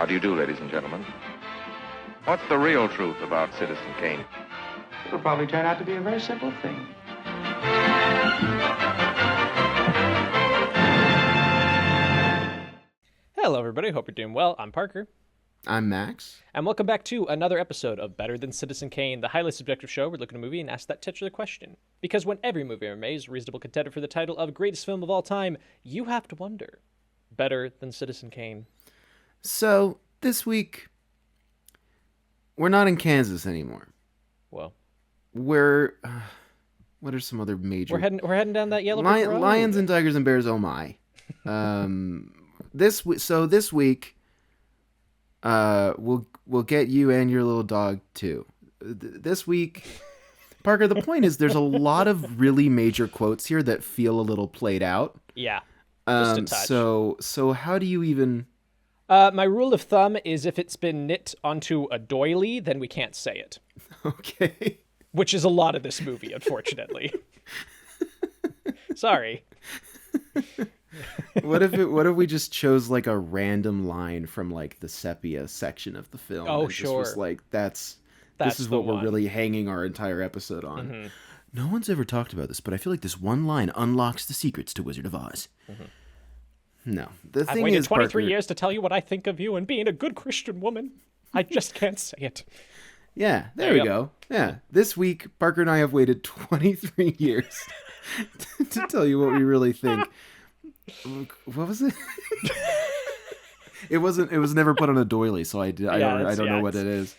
How do you do, ladies and gentlemen? What's the real truth about Citizen Kane? It'll probably turn out to be a very simple thing. Hello, everybody. Hope you're doing well. I'm Parker. I'm Max. And welcome back to another episode of Better Than Citizen Kane, the highly subjective show where we look at a movie and ask that titular question. Because when every movie ever made is a reasonable contender for the title of greatest film of all time, you have to wonder, better than Citizen Kane? So, this week, we're not in Kansas anymore. Well, We're, what are some other major... we're heading down that yellow brick road. Lions and Tigers and Bears, oh my. This week, we'll get you and your little dog too. This week, Parker, the point is there's a lot of really major quotes here that feel a little played out. Yeah, just a touch. So how do you even... my rule of thumb is if it's been knit onto a doily, then we can't say it. Okay. Which is a lot of this movie, unfortunately. Sorry. What if we just chose like a random line from like the sepia section of the film? Oh, and sure. Just was like this is the what one. we're really hanging our entire episode on. Mm-hmm. No one's ever talked about this, but I feel like this one line unlocks the secrets to Wizard of Oz. Mm-hmm. No, the I've thing waited is, 23 Parker, years to tell you what I think of you and being a good Christian woman. I just can't say it. Yeah, there we go. Yeah, this week Parker and I have waited 23 years to tell you what we really think. What was it? It wasn't. It was never put on a doily, so I don't know what it is.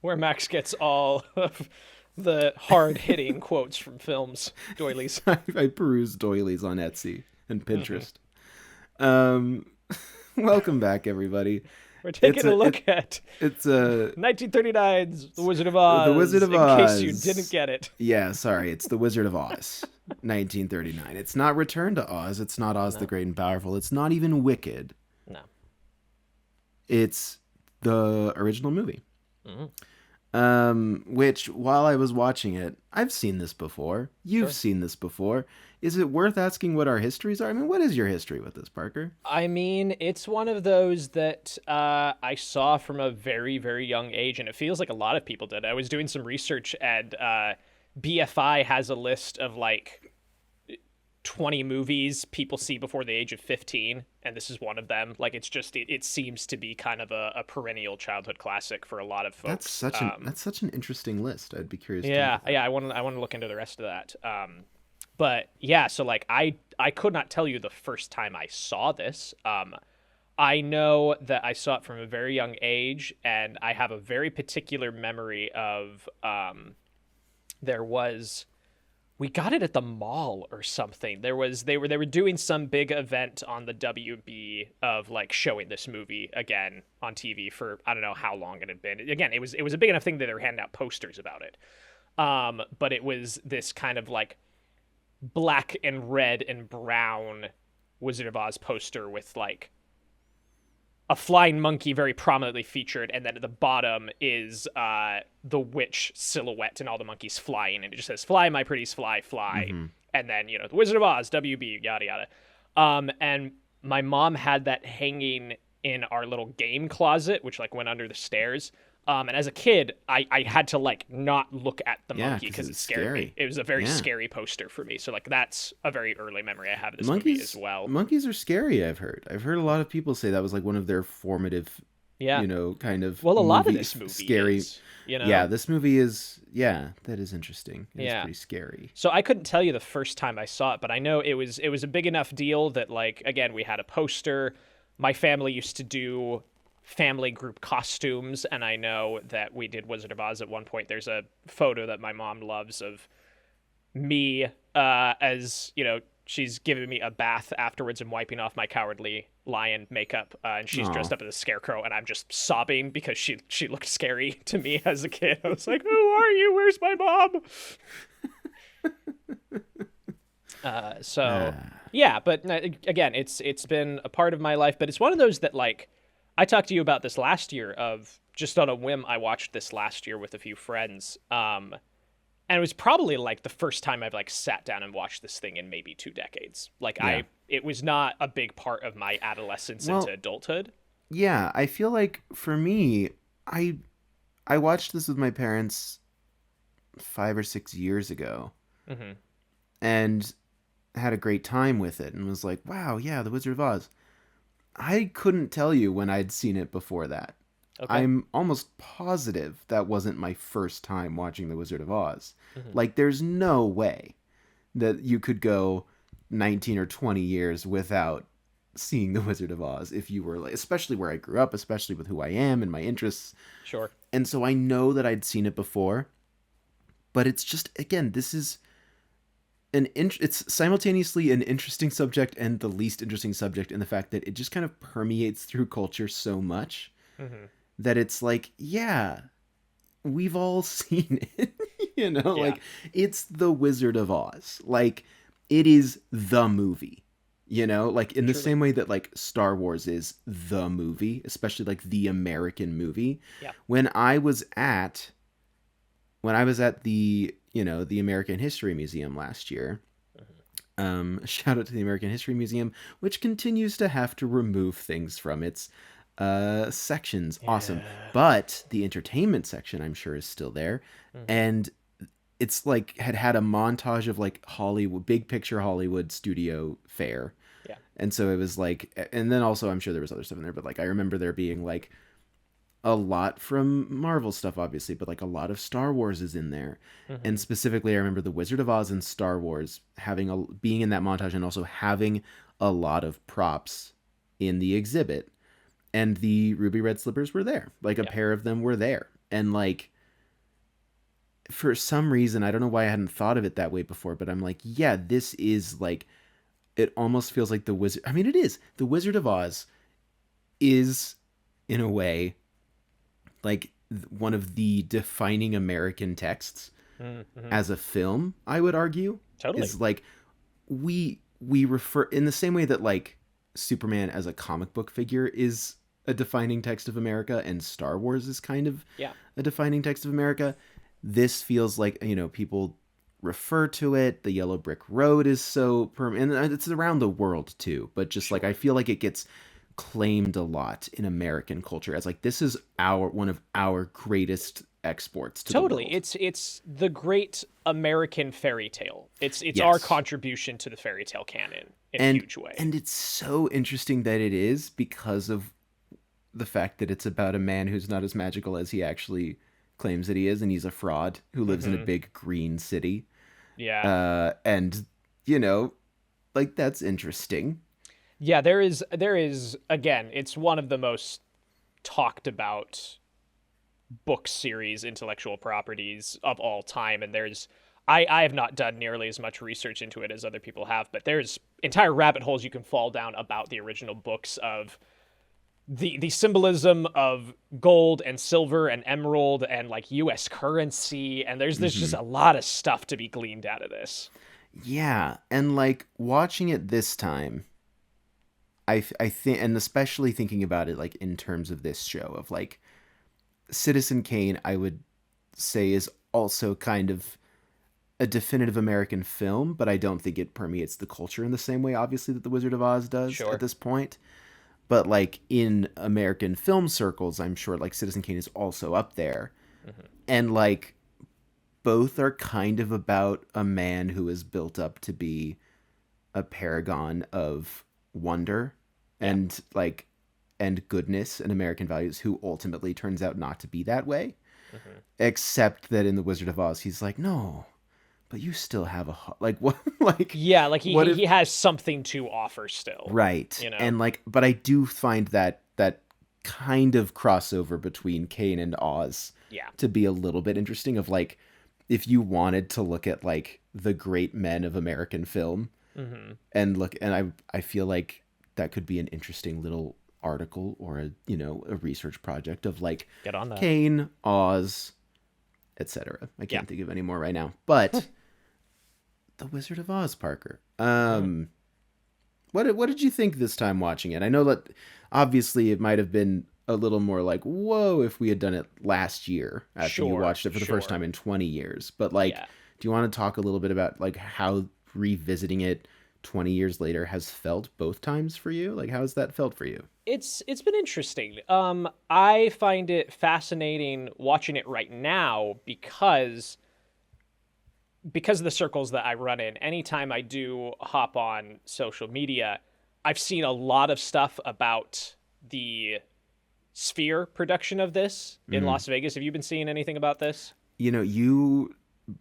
Where Max gets all of the hard-hitting quotes from films, doilies. I peruse doilies on Etsy and Pinterest. Welcome back, everybody. We're taking a look at 1939's The Wizard of Oz. The Wizard of Oz. In case you didn't get it. Yeah, sorry. It's The Wizard of Oz, 1939. It's not Return to Oz. It's not Oz the Great and Powerful. It's not even Wicked. No. It's the original movie. Mm-hmm. Which, while I was watching it, I've seen this before. You've seen this before. Is it worth asking what our histories are? I mean, what is your history with this, Parker? I mean, it's one of those that I saw from a very, very young age, and it feels like a lot of people did. I was doing some research, and BFI has a list of, like, 20 movies people see before the age of 15, and this is one of them. Like, it's just, it seems to be kind of a perennial childhood classic for a lot of folks. That's such an interesting list. I'd be curious. Yeah, I want to look into the rest of that. But yeah, so like I could not tell you the first time I saw this. I know that I saw it from a very young age, and I have a very particular memory of we got it at the mall or something. They were doing some big event on the WB of like showing this movie again on TV for I don't know how long it had been. Again, it was a big enough thing that they were handing out posters about it. But it was this kind of like black and red and brown Wizard of Oz poster with like a flying monkey very prominently featured, and then at the bottom is the witch silhouette and all the monkeys flying, and it just says "Fly, my pretties, fly, fly," and then the Wizard of Oz, WB, yada yada. And my mom had that hanging in our little game closet, which like went under the stairs. And as a kid, I had to like not look at the monkey because it scared me. It was a very scary poster for me. So like that's a very early memory I have of this movie as well. Monkeys are scary. I've heard a lot of people say that was like one of their formative, kind of. Well, a lot of this movie scary. Is, Yeah, this movie is. Yeah, that is interesting. It's pretty scary. So I couldn't tell you the first time I saw it, but I know it was a big enough deal that like again we had a poster. My family used to do family group costumes, and I know that we did Wizard of Oz at one point. There's a photo that my mom loves of me as she's giving me a bath afterwards and wiping off my cowardly lion makeup, and she's dressed up as a scarecrow, and I'm just sobbing because she looked scary to me as a kid. I was like, who are you? Where's my mom? Yeah, but again, it's been a part of my life, but it's one of those that like I talked to you about this last year of just on a whim. I watched this last year with a few friends. And it was probably like the first time I've like sat down and watched this thing in maybe 2 decades. Like Yeah. it was not a big part of my adolescence into adulthood. Yeah, I feel like for me, I watched this with my parents 5 or 6 years ago, Mm-hmm. and had a great time with it, and was like, wow, yeah, The Wizard of Oz. I couldn't tell you when I'd seen it before that. Okay. I'm almost positive that wasn't my first time watching The Wizard of Oz. Mhm. Like, there's no way that you could go 19 or 20 years without seeing The Wizard of Oz if you were, like, especially where I grew up, especially with who I am and my interests. Sure. And so I know that I'd seen it before, but it's just, again, this is it's simultaneously an interesting subject and the least interesting subject in the fact that it just kind of permeates through culture so much Mm-hmm. that it's like, yeah, we've all seen it, you know, Yeah. like, it's The Wizard of Oz. Like, it is the movie, you know, like, in the Truly. same way that, like, Star Wars is the movie, especially, like, the American movie. Yeah. When I was at the, you know, the American History Museum last year, shout out to the American History Museum, which continues to have to remove things from its sections. Awesome. But the entertainment section, I'm sure, is still there. And it's like had a montage of like Hollywood, big picture Hollywood studio fare. Yeah. And so it was like, and then also I'm sure there was other stuff in there, but like I remember there being like a lot from Marvel stuff, obviously, but like a lot of Star Wars is in there. Mm-hmm. And specifically, I remember The Wizard of Oz and Star Wars being in that montage and also having a lot of props in the exhibit. And the ruby red slippers were there. Like, a pair of them were there. And like, for some reason, I don't know why I hadn't thought of it that way before, but I'm like, yeah, this is like, it almost feels like it is. The Wizard of Oz is, in a way, like one of the defining American texts as a film, I would argue. Totally. Is like, we refer, in the same way that like Superman as a comic book figure is a defining text of America and Star Wars is kind of a defining text of America. This feels like, you know, people refer to it. The Yellow Brick Road is so and it's around the world too, but just like, I feel like it gets claimed a lot in American culture as like, this is one of our greatest exports to Totally. the world. It's the great American fairy tale. It's Yes. our contribution to the fairy tale canon in a huge way. And it's so interesting that it is, because of the fact that it's about a man who's not as magical as he actually claims that he is, and he's a fraud who lives in a big green city. Yeah. And, you know, like, that's interesting. Yeah, there is again, it's one of the most talked about book series intellectual properties of all time, and I have not done nearly as much research into it as other people have, but there's entire rabbit holes you can fall down about the original books of the symbolism of gold and silver and emerald and like US currency, and there's just a lot of stuff to be gleaned out of this. Yeah, and like, watching it this time, I think, and especially thinking about it like in terms of this show, of like, Citizen Kane, I would say, is also kind of a definitive American film, but I don't think it permeates the culture in the same way, obviously, that The Wizard of Oz does at this point. But like, in American film circles, I'm sure like Citizen Kane is also up there. And like, both are kind of about a man who is built up to be a paragon of wonder and like, and goodness and American values, who ultimately turns out not to be that way. Except that in The Wizard of Oz, he's like, no, but you still have like, what, like, yeah, like he has something to offer still, right? You know? And like, but I do find that kind of crossover between Kane and Oz to be a little bit interesting. Of like, if you wanted to look at like the great men of American film, and look, and I feel like that could be an interesting little article or a research project of like, get on that. Kane, Oz, etc. I can't think of any more right now, but The Wizard of Oz, Parker. What did you think this time watching it? I know that obviously it might have been a little more like, whoa, if we had done it last year after you watched it for the first time in 20 years. But like, do you want to talk a little bit about like how revisiting it 20 years later has felt both times for you? Like, how has that felt for you? It's been interesting. I find it fascinating watching it right now because of the circles that I run in. Anytime I do hop on social media, I've seen a lot of stuff about the Sphere production of this in Las Vegas. Have you been seeing anything about this? You know, you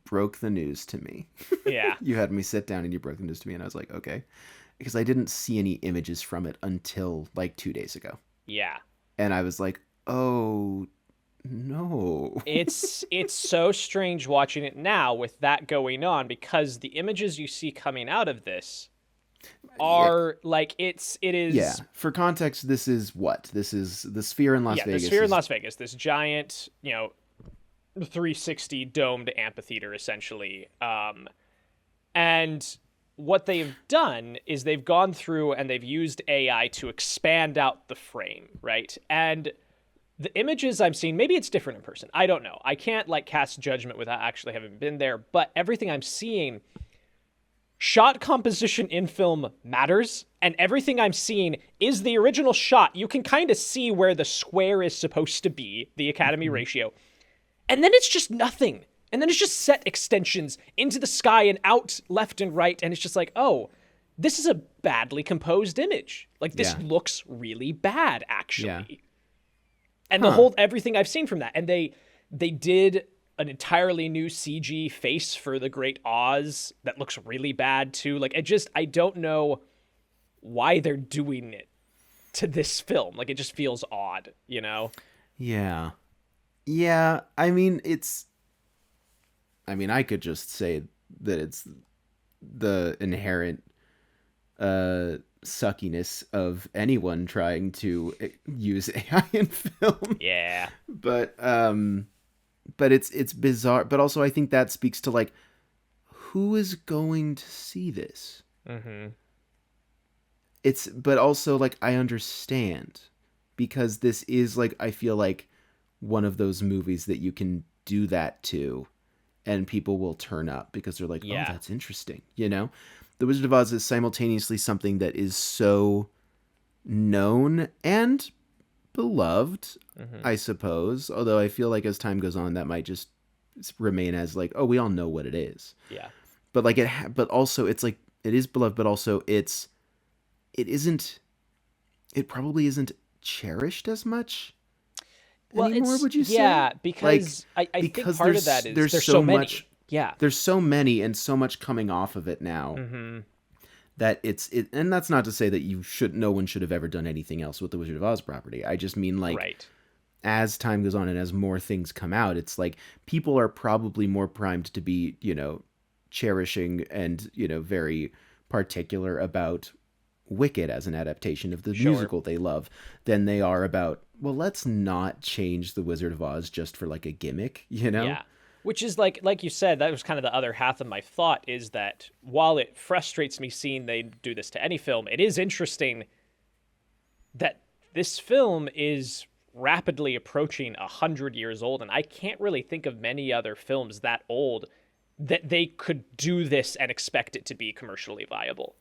broke the news to me. Yeah. You had me sit down and you broke the news to me, and I was like, okay. Because I didn't see any images from it until like 2 days ago. Yeah. And I was like, oh, no. It's so strange watching it now with that going on, because the images you see coming out of this are like it is. Yeah. For context, this is what? This is the Sphere in Las Vegas. The Sphere in Las Vegas, this giant, 360 domed amphitheater essentially. And what they've done is they've gone through and they've used AI to expand out the frame, right? And the images I'm seeing, maybe it's different in person. I don't know. I can't like cast judgment without actually having been there, but everything I'm seeing, shot composition in film matters, and everything I'm seeing is the original shot. You can kind of see where the square is supposed to be, the Academy ratio, and then it's just nothing. And then it's just set extensions into the sky and out left and right, and it's just like, oh, this is a badly composed image. Like, this looks really bad, actually. Yeah. And everything I've seen from that. And they did an entirely new CG face for the Great Oz that looks really bad too. Like, I don't know why they're doing it to this film. Like, it just feels odd, you know? Yeah. Yeah. I mean, I could just say that it's the inherent suckiness of anyone trying to use AI in film. Yeah. But it's bizarre. But also I think that speaks to like, who is going to see this? Mm-hmm. But also like, I understand, because this is like, I feel like one of those movies that you can do that to and people will turn up because they're like, oh, that's interesting. You know, The Wizard of Oz is simultaneously something that is so known and beloved, I suppose. Although I feel like as time goes on, that might just remain as like, oh, we all know what it is. Yeah. But like but also it's like, it is beloved, but also it probably isn't cherished as much anymore, would you say? Yeah, because like, I think part of that is there's so many. Yeah. There's so many and so much coming off of it now that and that's not to say that no one should have ever done anything else with the Wizard of Oz property. I just mean like, as time goes on and as more things come out, it's like people are probably more primed to be, cherishing and, very particular about Wicked as an adaptation of the musical they love than they are about, well, let's not change the Wizard of Oz just for like a gimmick, Yeah. Which is like you said, that was kind of the other half of my thought, is that while it frustrates me seeing they do this to any film, it is interesting that this film is rapidly approaching 100 years old, and I can't really think of many other films that old that they could do this and expect it to be commercially viable,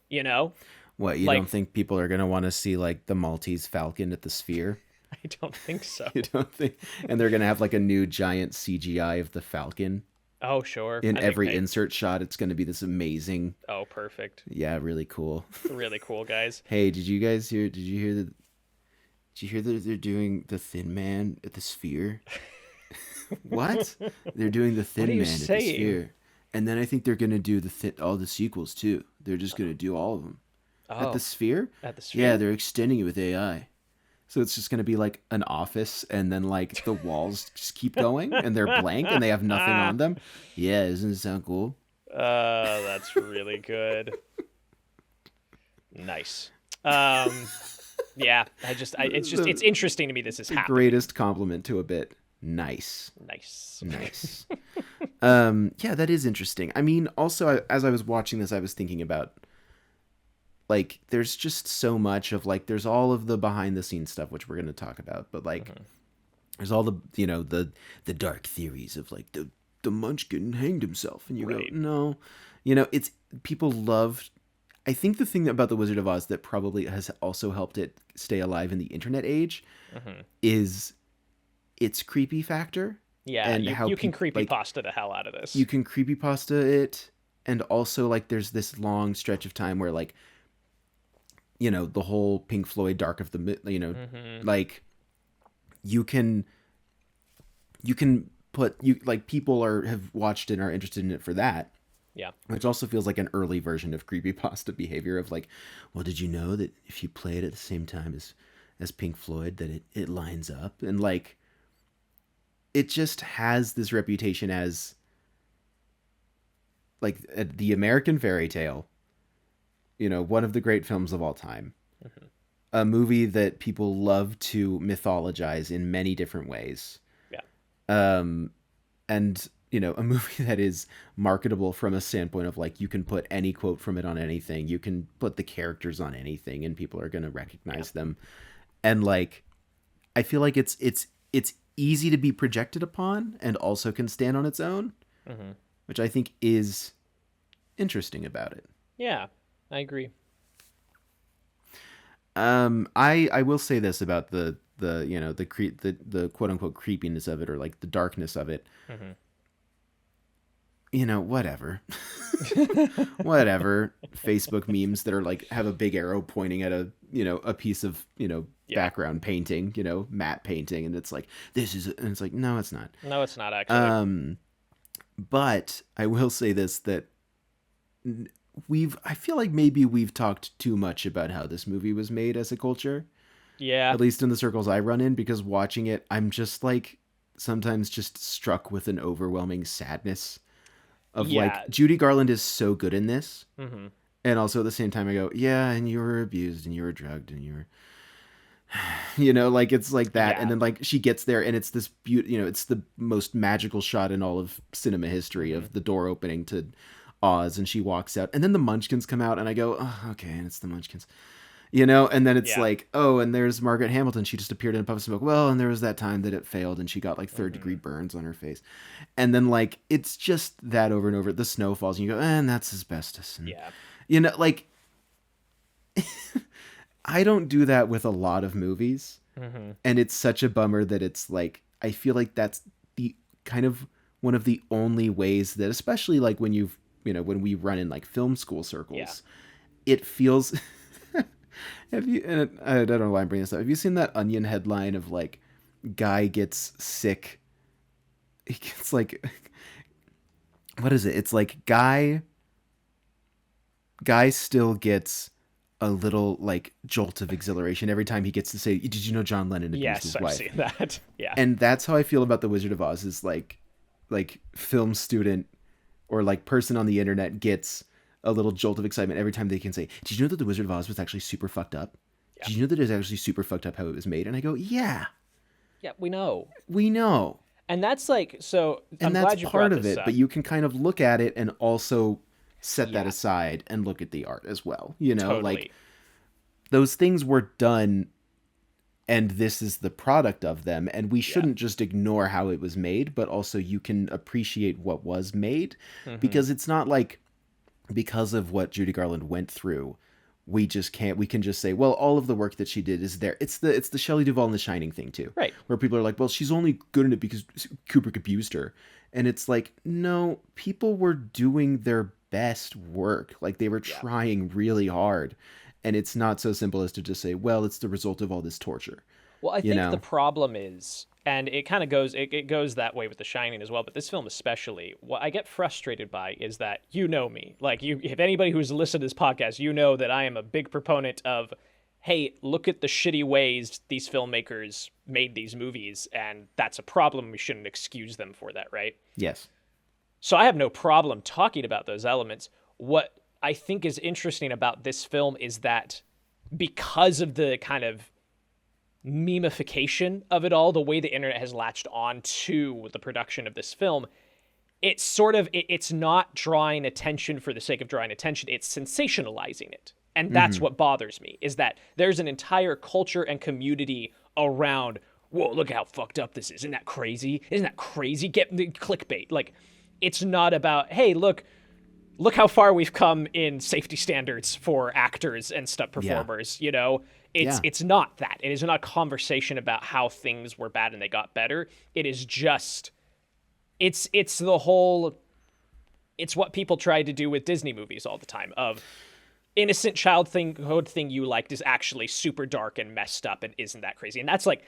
What, you don't think people are going to want to see like the Maltese Falcon at the Sphere? I don't think so. You don't think? And they're going to have like a new giant CGI of the Falcon. Oh, sure. In every insert shot, it's going to be this amazing. Oh, perfect. Yeah, really cool. Really cool, guys. Hey, did you hear that they're doing the Thin Man at the Sphere? What? They're doing the Thin Man at the Sphere. And then I think they're going to do all the sequels too. They're just going to do all of them. Oh, at the Sphere? At the Sphere. Yeah, they're extending it with AI. So it's just going to be like an office, and then like the walls just keep going and they're blank and they have nothing on them. Yeah, doesn't it sound cool? That's really good. Nice. Yeah, it's interesting to me this is happening. Greatest compliment to a bit. Nice. Yeah, that is interesting. I mean, also as I was watching this, I was thinking about like there's just so much of like there's all of the behind the scenes stuff which we're going to talk about, but like there's all the the dark theories of like the Munchkin hanged himself, and you go, no, it's people loved. I think the thing about the Wizard of Oz that probably has also helped it stay alive in the internet age is its creepy factor. Yeah, and you can creepypasta the hell out of this. You can creepypasta it, and also like there's this long stretch of time where like the whole Pink Floyd Dark of the like you can put like people have watched it and are interested in it for that. Yeah. Which also feels like an early version of creepypasta behavior of like, well, did you know that if you play it at the same time as Pink Floyd that it lines up? And like it just has this reputation as like the American fairy tale, one of the great films of all time. A movie that people love to mythologize in many different ways. Yeah. And a movie that is marketable from a standpoint of like you can put any quote from it on anything, you can put the characters on anything, and people are going to recognize them. And like, I feel like it's easy to be projected upon, and also can stand on its own, which I think is interesting about it. Yeah, I agree. I will say this about the quote unquote creepiness of it, or like the darkness of it. Whatever. Whatever. Facebook memes that are like have a big arrow pointing at a piece of, background painting, matte painting, and it's like this is, and it's like no, it's not. No, it's not actually. But I will say this, that I feel like maybe we've talked too much about how this movie was made as a culture. Yeah. At least in the circles I run in, because watching it, I'm just like sometimes just struck with an overwhelming sadness of like Judy Garland is so good in this. And also at the same time I go, yeah, and you were abused and you were drugged and you were, like it's like that. And then like she gets there and it's this it's the most magical shot in all of cinema history of the door opening to Oz, and she walks out, and then the Munchkins come out, and I go, oh, okay, and it's the Munchkins, and then it's like, oh, and there's Margaret Hamilton, she just appeared in a puff of smoke. Well, and there was that time that it failed and she got like third degree burns on her face, and then like it's just that over and over. The snow falls and you go, and that's asbestos, and like I don't do that with a lot of movies, and it's such a bummer that it's like I feel like that's the kind of one of the only ways that, especially like when you've when we run in like film school circles, it feels. Have you? And I don't know why I'm bringing this up. Have you seen that Onion headline of like, guy gets sick? He gets like, what is it? It's like guy still gets a little like jolt of exhilaration every time he gets to say, "Did you know John Lennon abused his wife?" Yes, I've seen that. Yeah, and that's how I feel about The Wizard of Oz. Is like film student or like person on the internet gets a little jolt of excitement every time they can say, did you know that The Wizard of Oz was actually super fucked up? Did you know that it was actually super fucked up how it was made? And I go, yeah, we know. And that's like, so and that's part of it, but you can kind of look at it and also set that aside and look at the art as well. Totally. Like those things were done, and this is the product of them, and we shouldn't just ignore how it was made, but also you can appreciate what was made, because it's not like because of what Judy Garland went through, we can just say, well, all of the work that she did is there. It's the Shelley Duvall and The Shining thing too, right? Where people are like, well, she's only good in it because Kubrick abused her, and it's like, no, people were doing their best work, like they were trying really hard. And it's not so simple as to just say, well, it's the result of all this torture. Well, I think the problem is, and it kind of goes, it goes that way with The Shining as well, but this film especially, what I get frustrated by is that, me, like if anybody who's listened to this podcast, that I am a big proponent of, hey, look at the shitty ways these filmmakers made these movies, and that's a problem. We shouldn't excuse them for that, right? Yes. So I have no problem talking about those elements. What I think is interesting about this film is that because of the kind of memification of it all, the way the internet has latched on to the production of this film, it's sort of, it's not drawing attention for the sake of drawing attention. It's sensationalizing it. And that's what bothers me, is that there's an entire culture and community around, whoa, look how fucked up this is. Isn't that crazy? Isn't that crazy? Get the clickbait. Like, it's not about, hey, look how far we've come in safety standards for actors and stunt performers, you know? It's not that. It is not a conversation about how things were bad and they got better. It is just, it's the whole, it's what people try to do with Disney movies all the time of, innocent childhood thing you liked is actually super dark and messed up and isn't that crazy. And that's like,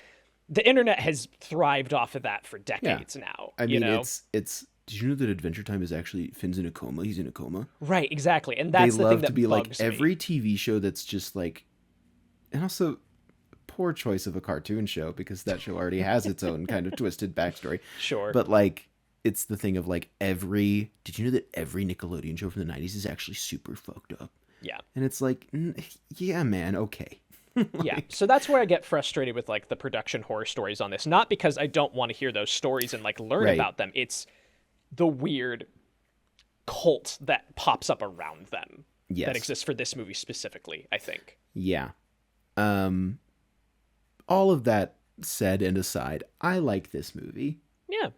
the internet has thrived off of that for decades now. I mean, you know? it's. Did you know that Adventure Time is actually Finn's in a coma? He's in a coma. Right, exactly, and that's they the love thing that to be bugs like every TV show that's just like, and also poor choice of a cartoon show because that show already has its own kind of twisted backstory. Sure, but like. It's the thing of like did you know that every Nickelodeon show from the 90s is actually super fucked up? Yeah. And it's like, yeah, man, okay. Yeah. So that's where I get frustrated with like the production horror stories on this. Not because I don't want to hear those stories and like learn about them. It's the weird cult that pops up around them that exists for this movie specifically, I think. Yeah. All of that said and aside, I like this movie. Yeah.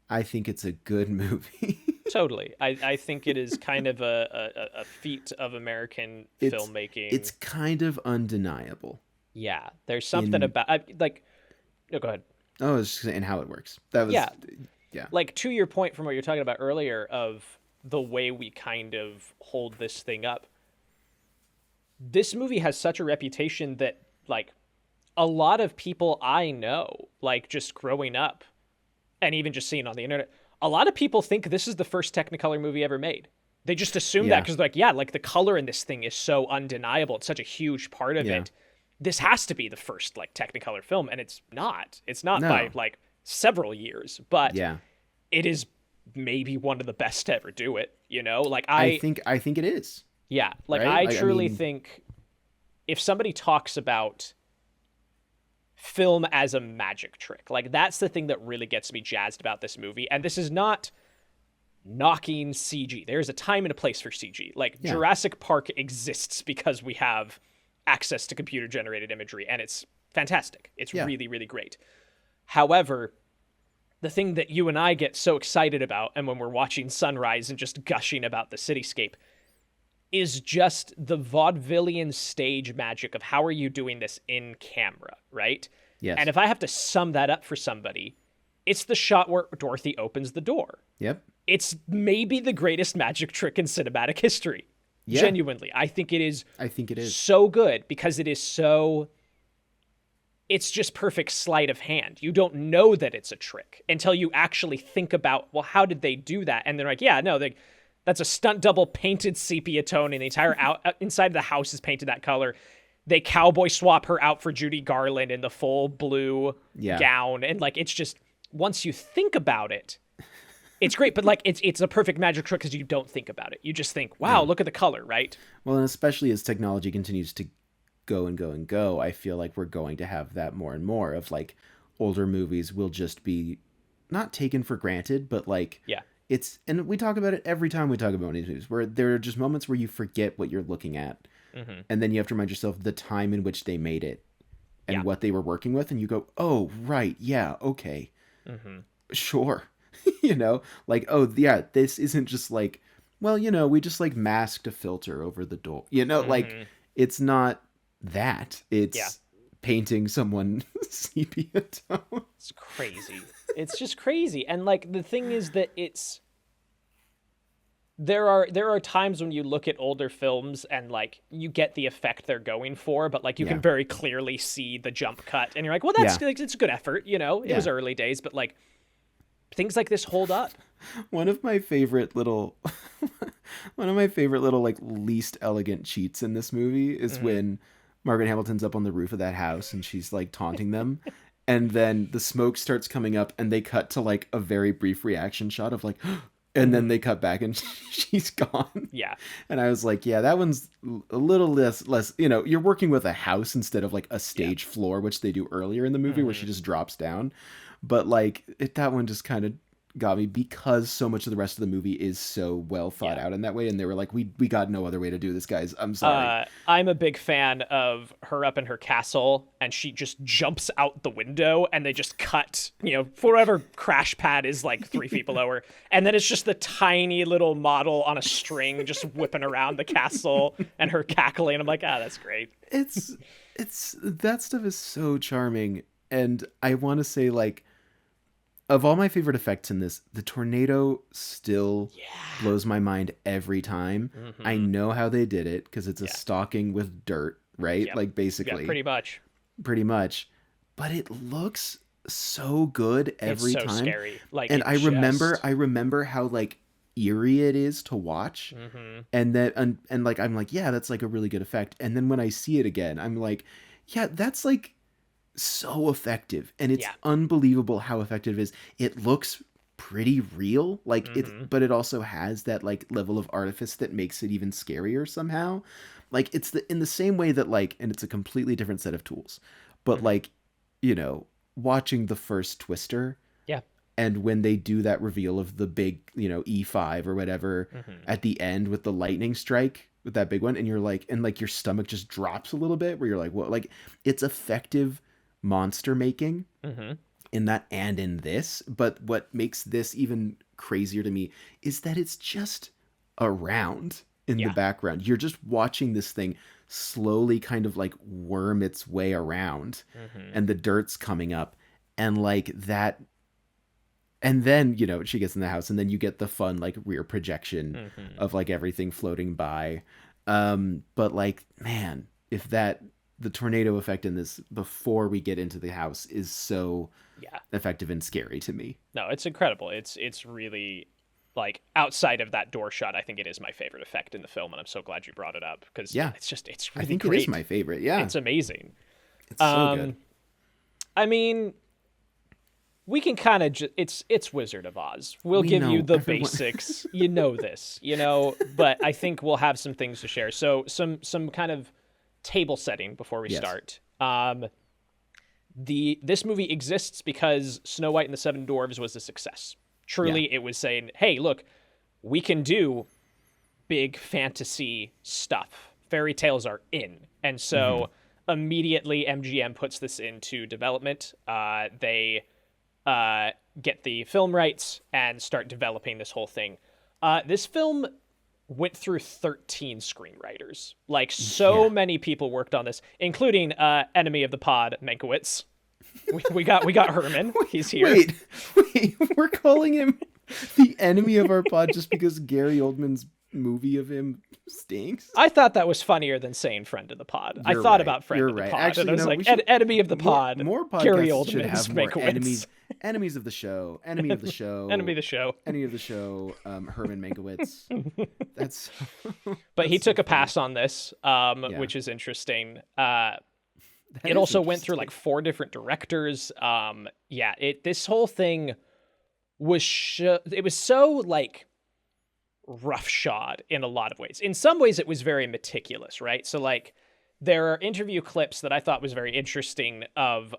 I think it's a good movie. Totally. I think it is kind of a feat of American filmmaking. It's kind of undeniable. Yeah. There's something about... No, go ahead. Oh, it's just, and how it works. That was... Yeah. Like, to your point from what you're talking about earlier of the way we kind of hold this thing up, this movie has such a reputation that, like, a lot of people I know, like, just growing up, and even just seeing on the internet, a lot of people think this is the first Technicolor movie ever made. They just assume that because they're like, like the color in this thing is so undeniable. It's such a huge part of it. This has to be the first like Technicolor film, and it's not. It's not by like several years, but it is maybe one of the best to ever do it. You know, like I think it is. Yeah, like right? I truly think if somebody talks about film as a magic trick, like that's the thing that really gets me jazzed about this movie. And this is not knocking CG. There's a time and a place for CG. Like Jurassic Park exists because we have access to computer generated imagery, and it's fantastic. It's really, really great. However, the thing that you and I get so excited about, and when we're watching sunrise and just gushing about the cityscape, is just the vaudevillian stage magic of how are you doing this in camera, right? Yes. And if I have to sum that up for somebody, it's the shot where Dorothy opens the door. Yep. It's maybe the greatest magic trick in cinematic history. Yeah. Genuinely. I think it is so good because it is so... It's just perfect sleight of hand. You don't know that it's a trick until you actually think about, well, how did they do that? And they're like, that's a stunt double painted sepia tone, and the entire inside of the house is painted that color. They cowboy swap her out for Judy Garland in the full blue gown. And like, it's just, once you think about it, it's great. But like, it's a perfect magic trick because you don't think about it. You just think, wow, look at the color, right? Well, and especially as technology continues to go and go and go, I feel like we're going to have that more and more of like older movies will just be not taken for granted, but like, and we talk about it every time we talk about these movies, where there are just moments where you forget what you're looking at. Mm-hmm. And then you have to remind yourself the time in which they made it and what they were working with. And you go, oh, right. Yeah. Okay. Mm-hmm. Sure. Like, oh yeah, this isn't just like, well, we just like masked a filter over the door, like it's not that. It's painting someone sepia tone. It's crazy. It's just crazy. And like, the thing is that there are times when you look at older films and like you get the effect they're going for, but like you can very clearly see the jump cut and you're like, well, that's like, it's a good effort. It was early days, but like things like this hold up. One of my favorite little like least elegant cheats in this movie is when Margaret Hamilton's up on the roof of that house and she's like taunting them. And then the smoke starts coming up and they cut to like a very brief reaction shot of like, and then they cut back and she's gone. Yeah. And I was like, that one's a little less, you're working with a house instead of like a stage floor, which they do earlier in the movie where she just drops down. But like that one just kind of got me because so much of the rest of the movie is so well thought out in that way. And they were like, we got no other way to do this, guys. I'm sorry. I'm a big fan of her up in her castle and she just jumps out the window and they just cut, whatever crash pad is like 3 feet below her. And then it's just the tiny little model on a string just whipping around the castle and her cackling. I'm like, that's great. It's that stuff is so charming. And I want to say, like, of all my favorite effects in this, the tornado still blows my mind every time. Mm-hmm. I know how they did it because it's a stocking with dirt, right? Like, basically. Yeah, pretty much. But it looks so good every time. It's so scary. Like, and I remember how, like, eerie it is to watch. Mm-hmm. And that, and like, I'm like, yeah, that's like a really good effect. And then when I see it again, I'm like, yeah, that's like so effective. And it's unbelievable how effective it is. It looks pretty real, like but it also has that like level of artifice that makes it even scarier somehow. Like it's in the same way that like, and it's a completely different set of tools, but like, watching the first Twister. Yeah. And when they do that reveal of the big, E5 or whatever at the end with the lightning strike with that big one, and you're like, and like your stomach just drops a little bit where you're like, well, like it's effective monster making in that and in this. But what makes this even crazier to me is that it's just around in the background. You're just watching this thing slowly kind of like worm its way around and the dirt's coming up and like that. And then, she gets in the house and then you get the fun, like rear projection of like everything floating by. But like, man, if the tornado effect in this before we get into the house is so effective and scary to me. No, it's incredible. It's really like outside of that door shot. I think it is my favorite effect in the film. And I'm so glad you brought it up because it's really I think great. It is my favorite. Yeah. It's amazing. It's so good. I mean, we can kind of it's Wizard of Oz. We'll give you the basics. You know this, but I think we'll have some things to share. So some kind of table setting before we start. This movie exists because Snow White and the Seven Dwarfs was a success. Truly, it was saying, hey, look, we can do big fantasy stuff. Fairy tales are in. And so immediately MGM puts this into development. They get the film rights and start developing this whole thing. This film went through 13 screenwriters. Like so many people worked on this, including enemy of the pod, Mankiewicz. We got Herman. He's here. Wait, we're calling him the enemy of our pod just because Gary Oldman's movie of him stinks? I thought that was funnier than saying friend of the pod. I thought about friend of the pod. Actually, and I was like, enemy of the pod. More podcasts Gary Oldman's should have more Mankiewicz. Enemies of the show. Enemy of the show. Enemy of the show. Enemy of the show. Herman Mankiewicz. That's. But he took a pass on this, which is interesting. It also went through like 4 different directors. This whole thing was it was so like roughshod in a lot of ways. In some ways, it was very meticulous, right? So like there are interview clips that I thought was very interesting of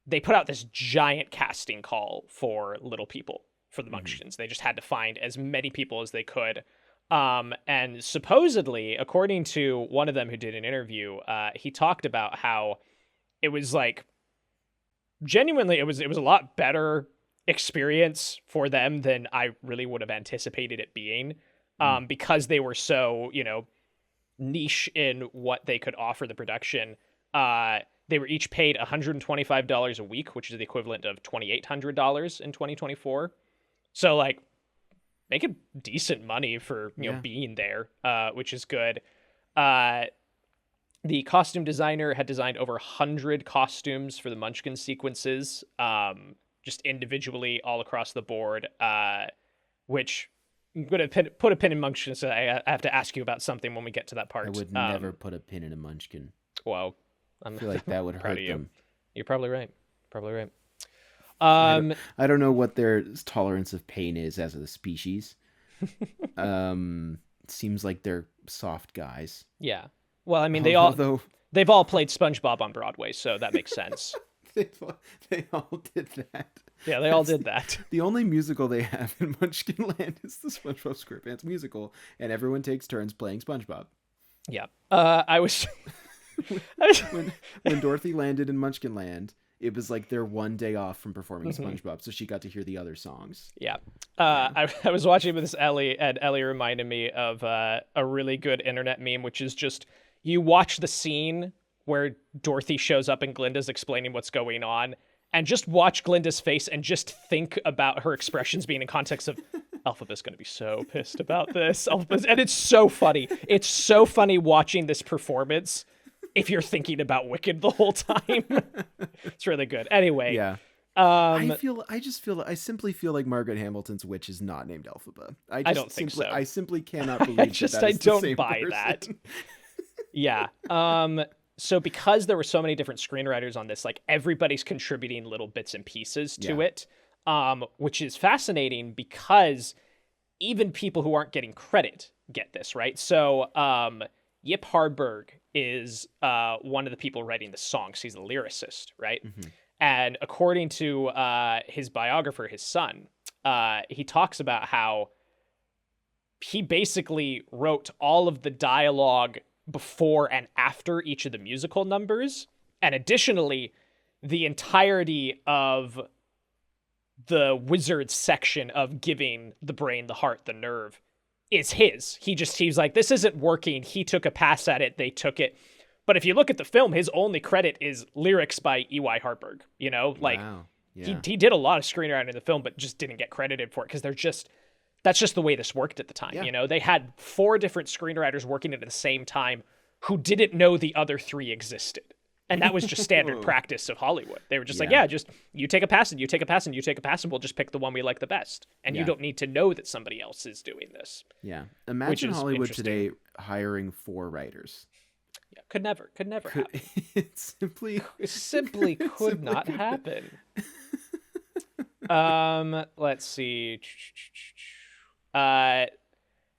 they put out this giant casting call for Little People for the Munchkins. They just had to find as many people as they could. And supposedly, according to one of them who did an interview, he talked about how it was like genuinely it was a lot better experience for them than I really would have anticipated it being, because they were so, niche in what they could offer the production. They were each paid $125 a week, which is the equivalent of $2,800 in 2024. So like making decent money for, being there, which is good. The costume designer had designed over 100 costumes for the Munchkin sequences, just individually all across the board, which I'm going to put a pin in Munchkin, so I have to ask you about something when we get to that part. I would never put a pin in a Munchkin. Well, I feel like that would hurt them. You're probably right. I don't know what their tolerance of pain is as a species. Seems like they're soft guys. Yeah. Well, I mean, they've all played SpongeBob on Broadway, so that makes sense. they all did that. Yeah, they all did that. The only musical they have in Munchkinland is the SpongeBob SquarePants musical, and everyone takes turns playing SpongeBob. Yeah. I was when Dorothy landed in Munchkinland, it was like their one day off from performing SpongeBob, so she got to hear the other songs. Yeah. I was watching with this Ellie, and Ellie reminded me of a really good internet meme, which is just you watch the scene where Dorothy shows up and Glinda's explaining what's going on, and just watch Glinda's face and just think about her expressions being in context of Elphaba's going to be so pissed about this. And it's so funny. It's so funny watching this performance if you're thinking about Wicked the whole time. It's really good. Anyway. Yeah. I simply feel like Margaret Hamilton's witch is not named Elphaba. I don't think so. I simply cannot believe I don't buy that. Yeah. So because there were so many different screenwriters on this, like everybody's contributing little bits and pieces to it, which is fascinating because even people who aren't getting credit get this, right? So Yip Harburg is one of the people writing the songs. He's a lyricist, right? Mm-hmm. And according to his biographer, his son, he talks about how he basically wrote all of the dialogue before and after each of the musical numbers, and additionally the entirety of the wizard section of giving the brain, the heart, the nerve is his. He's like, this isn't working. He took a pass at it. They took it. But if you look at the film, his only credit is lyrics by E.Y. Harburg. You know, like he did a lot of screenwriting in the film, but just didn't get credited for it because that's just the way this worked at the time. Yeah. You know, they had 4 different screenwriters working at the same time who didn't know the other 3 existed. And that was just standard practice of Hollywood. They were just like, just you take a pass and you take a pass and you take a pass and we'll just pick the one we like the best. And you don't need to know that somebody else is doing this. Yeah. Imagine Hollywood today hiring 4 writers. Yeah, could never happen. It simply could not happen. Let's see.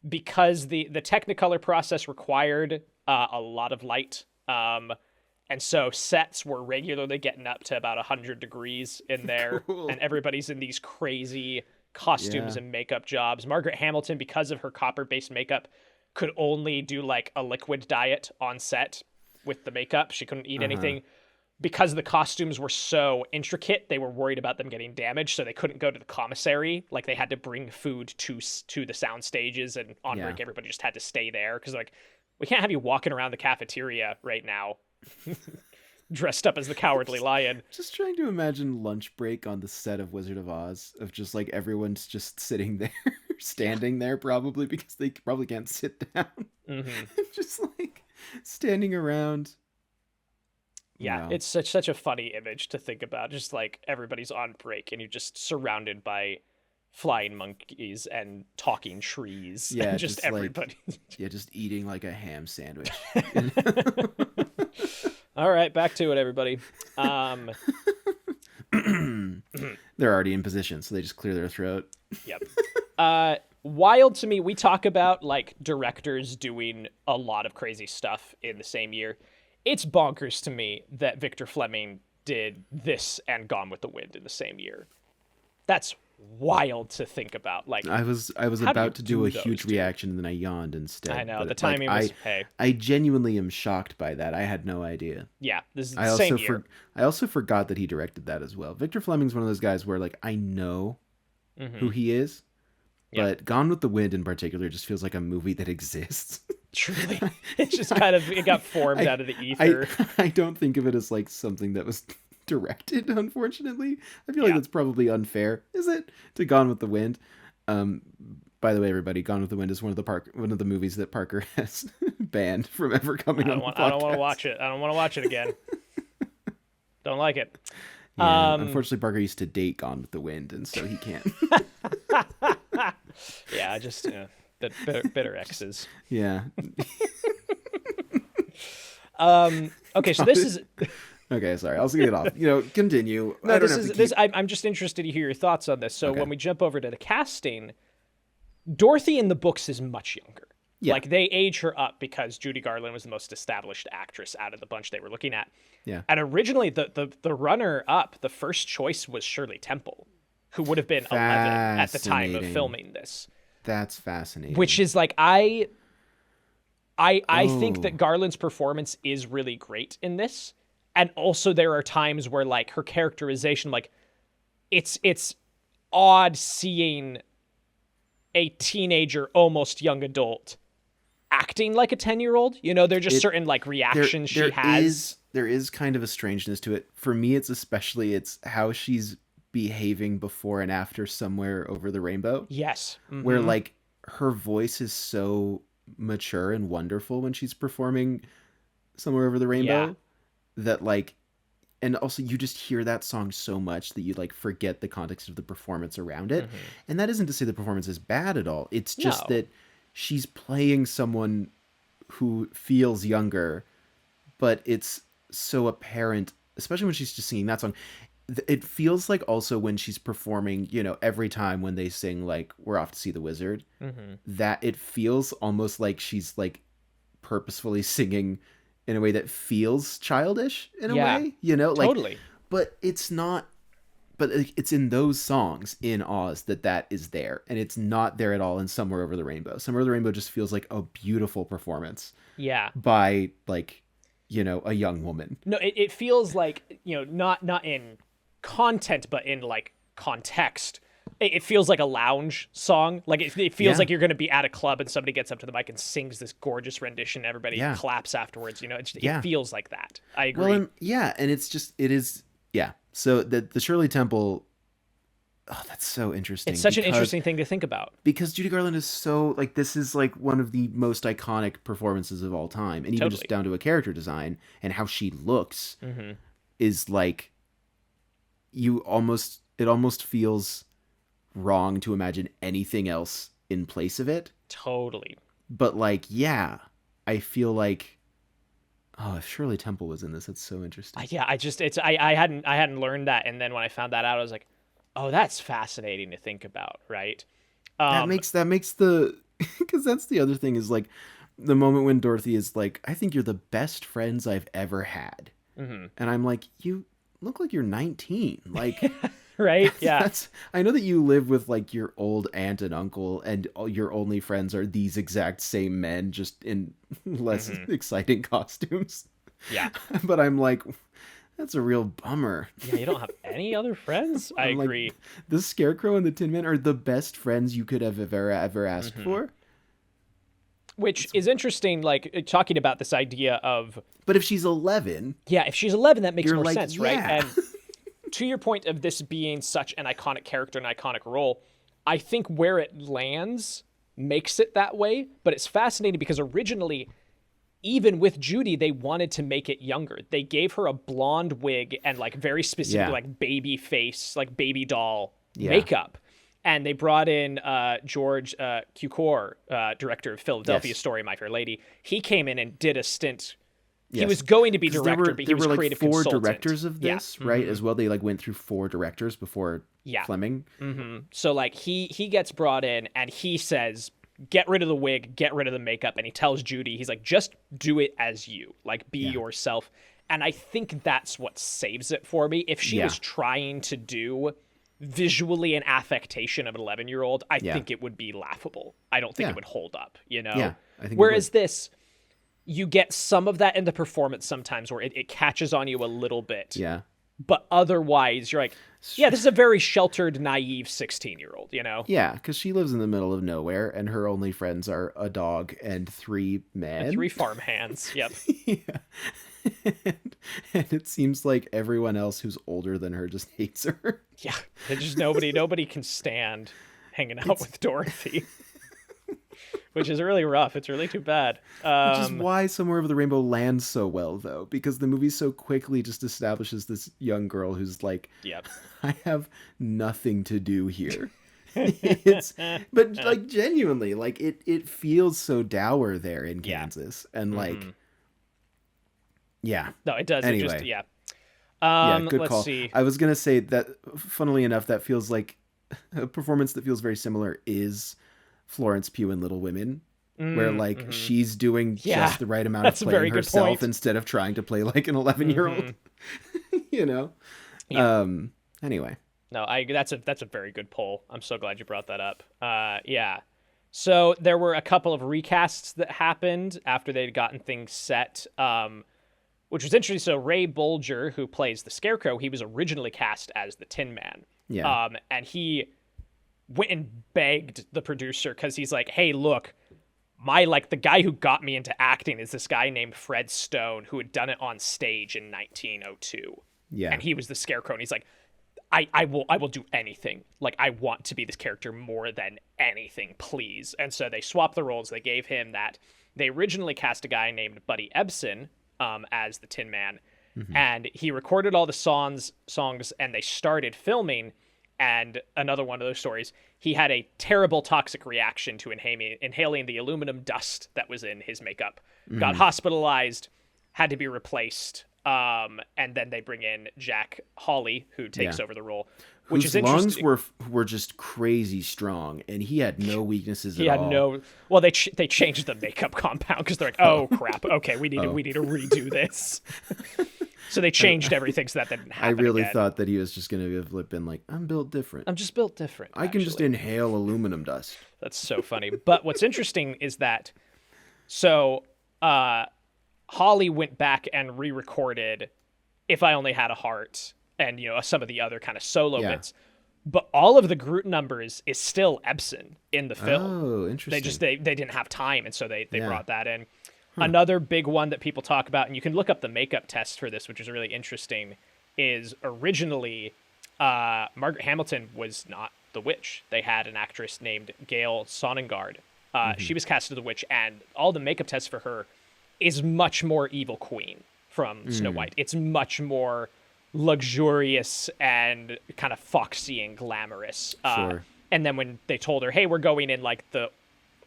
Because the Technicolor process required a lot of light, and so sets were regularly getting up to about 100 degrees in there, and everybody's in these crazy costumes and makeup jobs. Margaret Hamilton, because of her copper-based makeup, could only do like a liquid diet on set with the makeup. She couldn't eat anything. Because the costumes were so intricate, they were worried about them getting damaged, so they couldn't go to the commissary. Like, they had to bring food to the sound stages, and on break, everybody just had to stay there. Because, like, we can't have you walking around the cafeteria right now dressed up as the Cowardly Lion. Just trying to imagine lunch break on the set of Wizard of Oz, of just, like, everyone's just sitting there, standing there, probably, because they probably can't sit down. Just, like, standing around. Yeah, it's such a funny image to think about. Just like everybody's on break and you're just surrounded by flying monkeys and talking trees. Yeah, and just everybody. Like, just eating like a ham sandwich. All right, back to it, everybody. They're already in position, so they just clear their throat. Yep. Wild to me, we talk about like directors doing a lot of crazy stuff in the same year. It's bonkers to me that Victor Fleming did this and Gone with the Wind in the same year. That's wild to think about. Like, I was about to do a huge reaction and then I yawned instead. I know, the timing was I genuinely am shocked by that. I had no idea. Yeah, this is the same year. I also forgot that he directed that as well. Victor Fleming's one of those guys where like I know who he is, but Gone with the Wind in particular just feels like a movie that exists. Truly. It just it got formed out of the ether. I don't think of it as like something that was directed, unfortunately. I feel like that's probably unfair, is it? To Gone with the Wind. By the way, everybody, Gone with the Wind is one of the movies that Parker has banned from ever coming on the podcast. I don't want to watch it. I don't want to watch it again. Don't like it. Yeah, unfortunately, Parker used to date Gone with the Wind, and so he can't. Yeah, just the bitter exes. Yeah. Okay, so this is. Okay, sorry. I'll get it off. Continue. No, I'm just interested to hear your thoughts on this. So when we jump over to the casting, Dorothy in the books is much younger. Yeah. Like, they age her up because Judy Garland was the most established actress out of the bunch they were looking at. Yeah. And originally, the runner-up, the first choice was Shirley Temple, who would have been 11 at the time of Fascinating. filming this. That's fascinating. Which is, like, I think Oh. that Garland's performance is really great in this. And also there are times where, like, her characterization, like, it's odd seeing a teenager, almost young adult, acting like a 10-year-old. You know, there are just certain, like, reactions she has. There is kind of a strangeness to it. For me, it's how she's behaving before and after Somewhere Over the Rainbow. Yes. Mm-hmm. Where, like, her voice is so mature and wonderful when she's performing Somewhere Over the Rainbow that, like, and also you just hear that song so much that you, like, forget the context of the performance around it. And that isn't to say the performance is bad at all. It's just that she's playing someone who feels younger, but it's so apparent, especially when she's just singing that song. It feels like also when she's performing, you know, every time when they sing, like, We're Off to See the Wizard, that it feels almost like she's, like, purposefully singing in a way that feels childish in a way, you know, like, totally. But it's not, but it's in those songs in Oz that is there, and it's not there at all in Somewhere Over the Rainbow. Somewhere Over the Rainbow just feels like a beautiful performance. Yeah. By, like, you know, a young woman. No, it feels like, you know, not in content, but in, like, context. It feels like a lounge song. Like, it feels like you're going to be at a club and somebody gets up to the mic and sings this gorgeous rendition. Everybody claps afterwards. You know, it feels like that. I agree. Well, and it's just, it is, So the Shirley Temple, that's so interesting. It's such an interesting thing to think about. Because Judy Garland is so, like, this is, like, one of the most iconic performances of all time. And even just down to a character design and how she looks is, like, it almost feels wrong to imagine anything else in place of it. Totally. But, like, I feel like, if Shirley Temple was in this, that's so interesting. I hadn't learned that, and then when I found that out, I was like, oh, that's fascinating to think about, right? That makes the, because that's the other thing, is, like, the moment when Dorothy is like, I think you're the best friends I've ever had. And I'm like, you look like you're 19. Like, right? Yeah. I know that you live with, like, your old aunt and uncle, and all your only friends are these exact same men, just in less exciting costumes. Yeah. But I'm like, that's a real bummer. Yeah, you don't have any other friends? I agree. Like, the Scarecrow and the Tin Man are the best friends you could have ever asked for. Which is interesting, like, talking about this idea of... But if she's 11... Yeah, if she's 11, that makes more like, sense, right? And to your point of this being such an iconic character, an iconic role, I think where it lands makes it that way. But it's fascinating because originally, even with Judy, they wanted to make it younger. They gave her a blonde wig and, like, very specific, like, baby face, like, baby doll makeup. And they brought in George Cukor, director of Philadelphia Story, My Fair Lady. He came in and did a stint. He was going to be director, but he was creative consultant. There were, like, 4 directors of this, right? As well, they, like, went through 4 directors before Fleming. So, like, he gets brought in, and he says, get rid of the wig, get rid of the makeup. And he tells Judy, he's like, just do it as you. Like, be yourself. And I think that's what saves it for me. If she was trying to do visually an affectation of an 11-year-old, I think it would be laughable. I don't think it would hold up, you know? Yeah, I think whereas this, you get some of that in the performance sometimes where it catches on you a little bit. Yeah. But otherwise, you're like, yeah, this is a very sheltered, naive 16-year-old, you know? Yeah, because she lives in the middle of nowhere, and her only friends are a dog and 3 men. And 3 farm hands, yep. And it seems like everyone else who's older than her just hates her. Yeah, there's just nobody can stand hanging out with Dorothy. Which is really rough. It's really too bad. Which is why Somewhere Over the Rainbow lands so well, though, because the movie so quickly just establishes this young girl who's like, I have nothing to do here. But, like, genuinely, like, it feels so dour there in Kansas. And, like, no, it does. Anyway. It just, good let's call. see. I was going to say that, funnily enough, that feels like a performance that feels very similar is Florence Pugh in Little Women, where like she's doing just the right amount of that's a very playing good herself point. instead of trying to play like an 11-year-old. You know. Yeah. Anyway. No, that's a very good poll. I'm so glad you brought that up. Yeah. So there were a couple of recasts that happened after they'd gotten things set, which was interesting. So Ray Bolger, who plays the Scarecrow, he was originally cast as the Tin Man. Yeah. And he went and begged the producer because he's like, hey, look, the guy who got me into acting is this guy named Fred Stone who had done it on stage in 1902. Yeah. And he was the Scarecrow. And he's like, I will do anything. Like, I want to be this character more than anything, please. And so they swapped the roles. They gave him that. They originally cast a guy named Buddy Ebsen as the Tin Man. And he recorded all the songs, and they started filming. And another one of those stories, he had a terrible toxic reaction to inhaling the aluminum dust that was in his makeup. Got hospitalized, had to be replaced. And then they bring in Jack Hawley, who takes over the role, which is interesting. Lungs were just crazy strong, and he had no weaknesses at all. Well, they changed the makeup compound because they're like, oh crap, okay, we need to redo this. So they changed everything so that didn't happen. I really again. thought that he was just going to have been like, I'm built different. I'm just built different. I can just inhale aluminum dust. That's so funny. But what's interesting is that, Holly went back and re-recorded If I Only Had a Heart and, some of the other kind of solo bits. But all of the Groot numbers is still Ebsen in the film. Oh, interesting. They didn't have time, and so they brought that in. Another big one that people talk about, and you can look up the makeup test for this, which is really interesting, is originally Margaret Hamilton was not the witch. They had an actress named Gail Sonnengard. She was cast as the witch, and all the makeup tests for her is much more Evil Queen from Snow White. It's much more luxurious and kind of foxy and glamorous. Sure. And then when they told her, hey, we're going in like the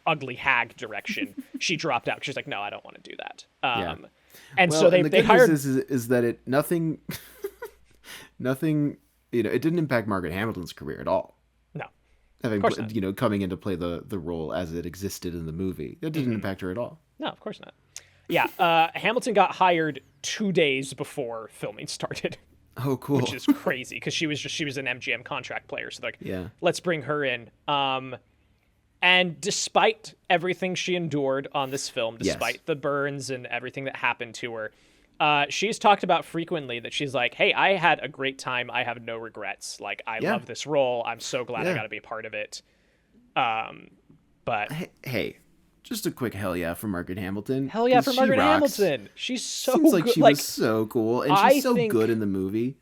ugly hag direction, she dropped out. She's like, no, I don't want to do that. And so they hired... is that nothing, it didn't impact Margaret Hamilton's career at all. No. Having, coming in to play the role as it existed in the movie. That didn't impact her at all. No, of course not. Yeah, Hamilton got hired 2 days before filming started. Oh, cool. Which is crazy because she was an MGM contract player. So let's bring her in. And despite everything she endured on this film, despite the burns and everything that happened to her, she's talked about frequently that she's like, hey, I had a great time. I have no regrets. Like, I love this role. I'm so glad I got to be a part of it. But hey, just a quick hell yeah for Margaret Hamilton. Hell yeah for Margaret Hamilton. She's so Seems like good. She was so cool, and she's so good in the movie.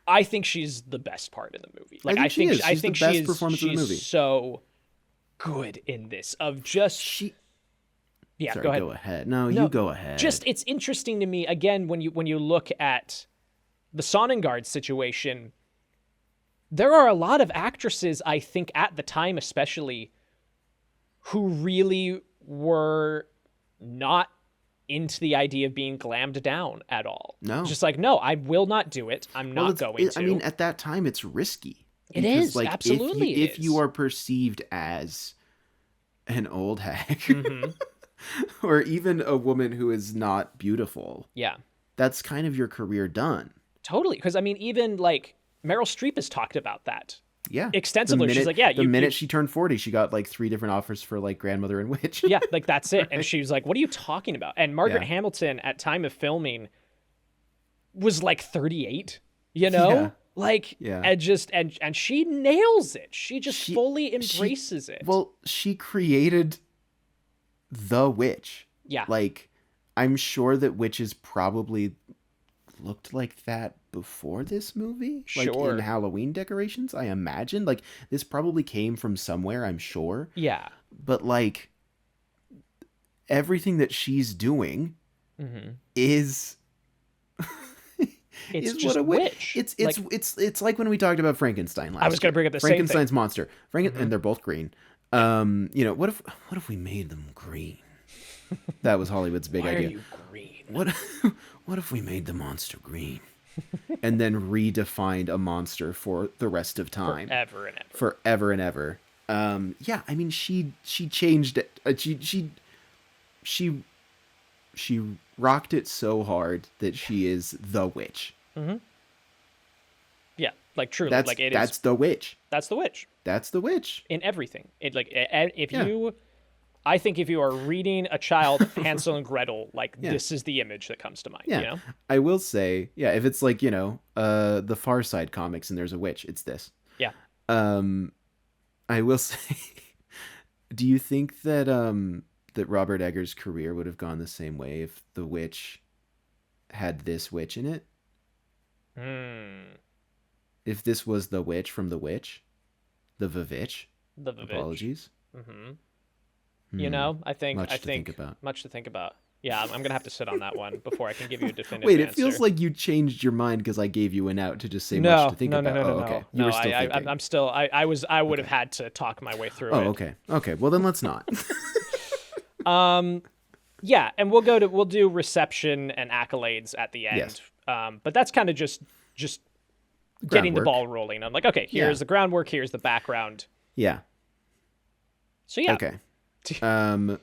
I think she's the best part in the movie. Like, I think she's the best performance in the movie. So good in this. Yeah, sorry, go ahead. No, you go ahead. Just, it's interesting to me again when you look at the Sonnengard situation. There are a lot of actresses, I think, at the time especially, who really were not into the idea of being glammed down at all. No. Just like, no, I will not do it. I'm not going to. I mean, at that time, it's risky. It is, absolutely. If you are perceived as an old hag, or even a woman who is not beautiful, that's kind of your career done. Totally. Because, I mean, even, like, Meryl Streep has talked about that. Yeah. Extensively. She's like, the minute she turned 40, she got like 3 different offers for like Grandmother and Witch. Yeah, like that's it. And she was like, what are you talking about? And Margaret Hamilton at time of filming was like 38, and she nails it. She just fully embraces it. Well, she created the witch. Yeah. Like, I'm sure that witches probably looked like that before this movie, like in Halloween decorations, I imagine. Like, this probably came from somewhere, I'm sure. Yeah. But like, everything that she's doing is it's is just what a witch. It's like when we talked about Frankenstein last I was going to bring up the Frankenstein's same thing. monster. And they're both green. What if we made them green? That was Hollywood's big idea. Why are you green? What if we made the monster green? And then redefined a monster for the rest of time. Forever and ever. I mean, she changed it. She she rocked it so hard that she is the witch. Mm-hmm. Yeah, like truly, That's the witch. That's the witch. That's the witch in everything. I think if you are reading a child Hansel and Gretel, this is the image that comes to mind. Yeah, You know? I will say, if it's like the Far Side comics and there's a witch, it's this. Yeah. I will say, do you think that that Robert Eggers' career would have gone the same way if the witch had this witch in it? If this was the witch from The Witch, the Vavitch. Apologies. Mm-hmm. I think much to think about. Yeah, I'm gonna have to sit on that one before I can give you a definitive Wait, answer. it feels like you changed your mind because I gave you an out to just say much to think about. No. Okay. You were still thinking. I'm still. I would have had to talk my way through it. Oh, okay. Okay. Well, then let's not. Yeah, and we'll do reception and accolades at the end. Yes. But that's kind of just getting the ball rolling. I'm like, okay, here's the groundwork, here's the background. Yeah. So yeah. Okay. The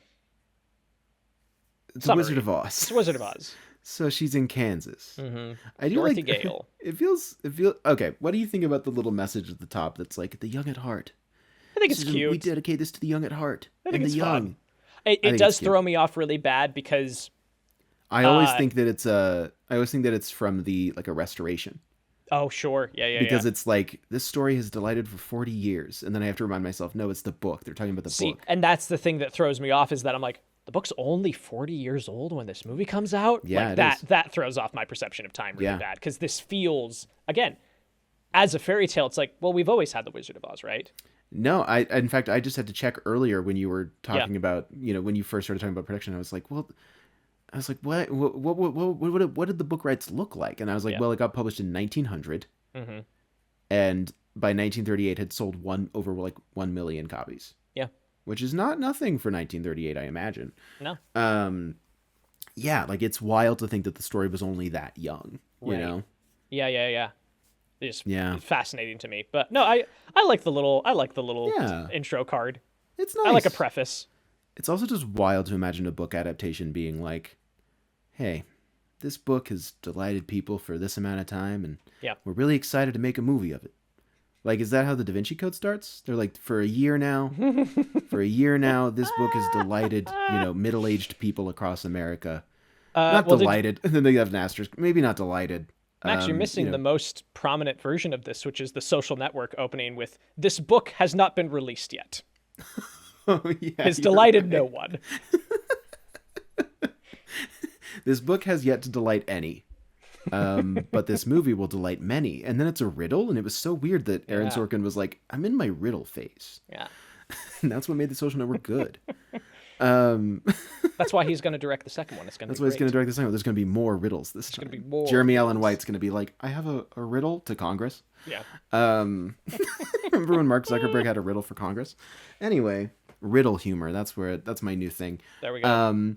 Wizard of Oz. It's the Wizard of Oz. So she's in Kansas. Mm-hmm. I do Dorothy like Gale. It feels okay. What do you think about the little message at the top that's like the young at heart? I think it's cute. We dedicate this to the young at heart. I think and it's the young. fun. It does throw me off really bad because I always think that it's from a restoration. Oh, sure. Yeah. Because it's like, this story has delighted for 40 years. And then I have to remind myself, no, it's the book. They're talking about the book. And that's the thing that throws me off is that I'm like, the book's only 40 years old when this movie comes out? Yeah, that throws off my perception of time really bad. Because this feels, again, as a fairy tale, it's like, well, we've always had the Wizard of Oz, right? No, in fact, I just had to check earlier when you were talking about, when you first started talking about production, I was like, what did the book rights look like? And I was like, well, it got published in 1900, and by 1938 had sold over 1 million copies. Yeah, which is not nothing for 1938, I imagine. No. Yeah, it's wild to think that the story was only that young. You know? Yeah. It's fascinating to me. But no, I like the little intro card. It's nice. I like a preface. It's also just wild to imagine a book adaptation being like, hey, this book has delighted people for this amount of time, and we're really excited to make a movie of it. Is that how the Da Vinci Code starts? They're like, for a year now, this book has delighted, middle-aged people across America. Not delighted. And then they have an asterisk. Maybe not delighted. Max, you're missing the most prominent version of this, which is the Social Network opening with, this book has not been released yet. Oh, yeah, has delighted no one. This book has yet to delight any. But this movie will delight many. And then it's a riddle, and it was so weird that Aaron Sorkin was like, I'm in my riddle phase. Yeah. And that's what made the Social Network good. That's why he's going to direct the second one. That's why he's going to direct the second one. There's going to be more riddles this time. Going to be more Jeremy Allen White's going to be like, I have a riddle to Congress. Yeah. Remember when Mark Zuckerberg had a riddle for Congress? Anyway, riddle humor. That's my new thing. There we go.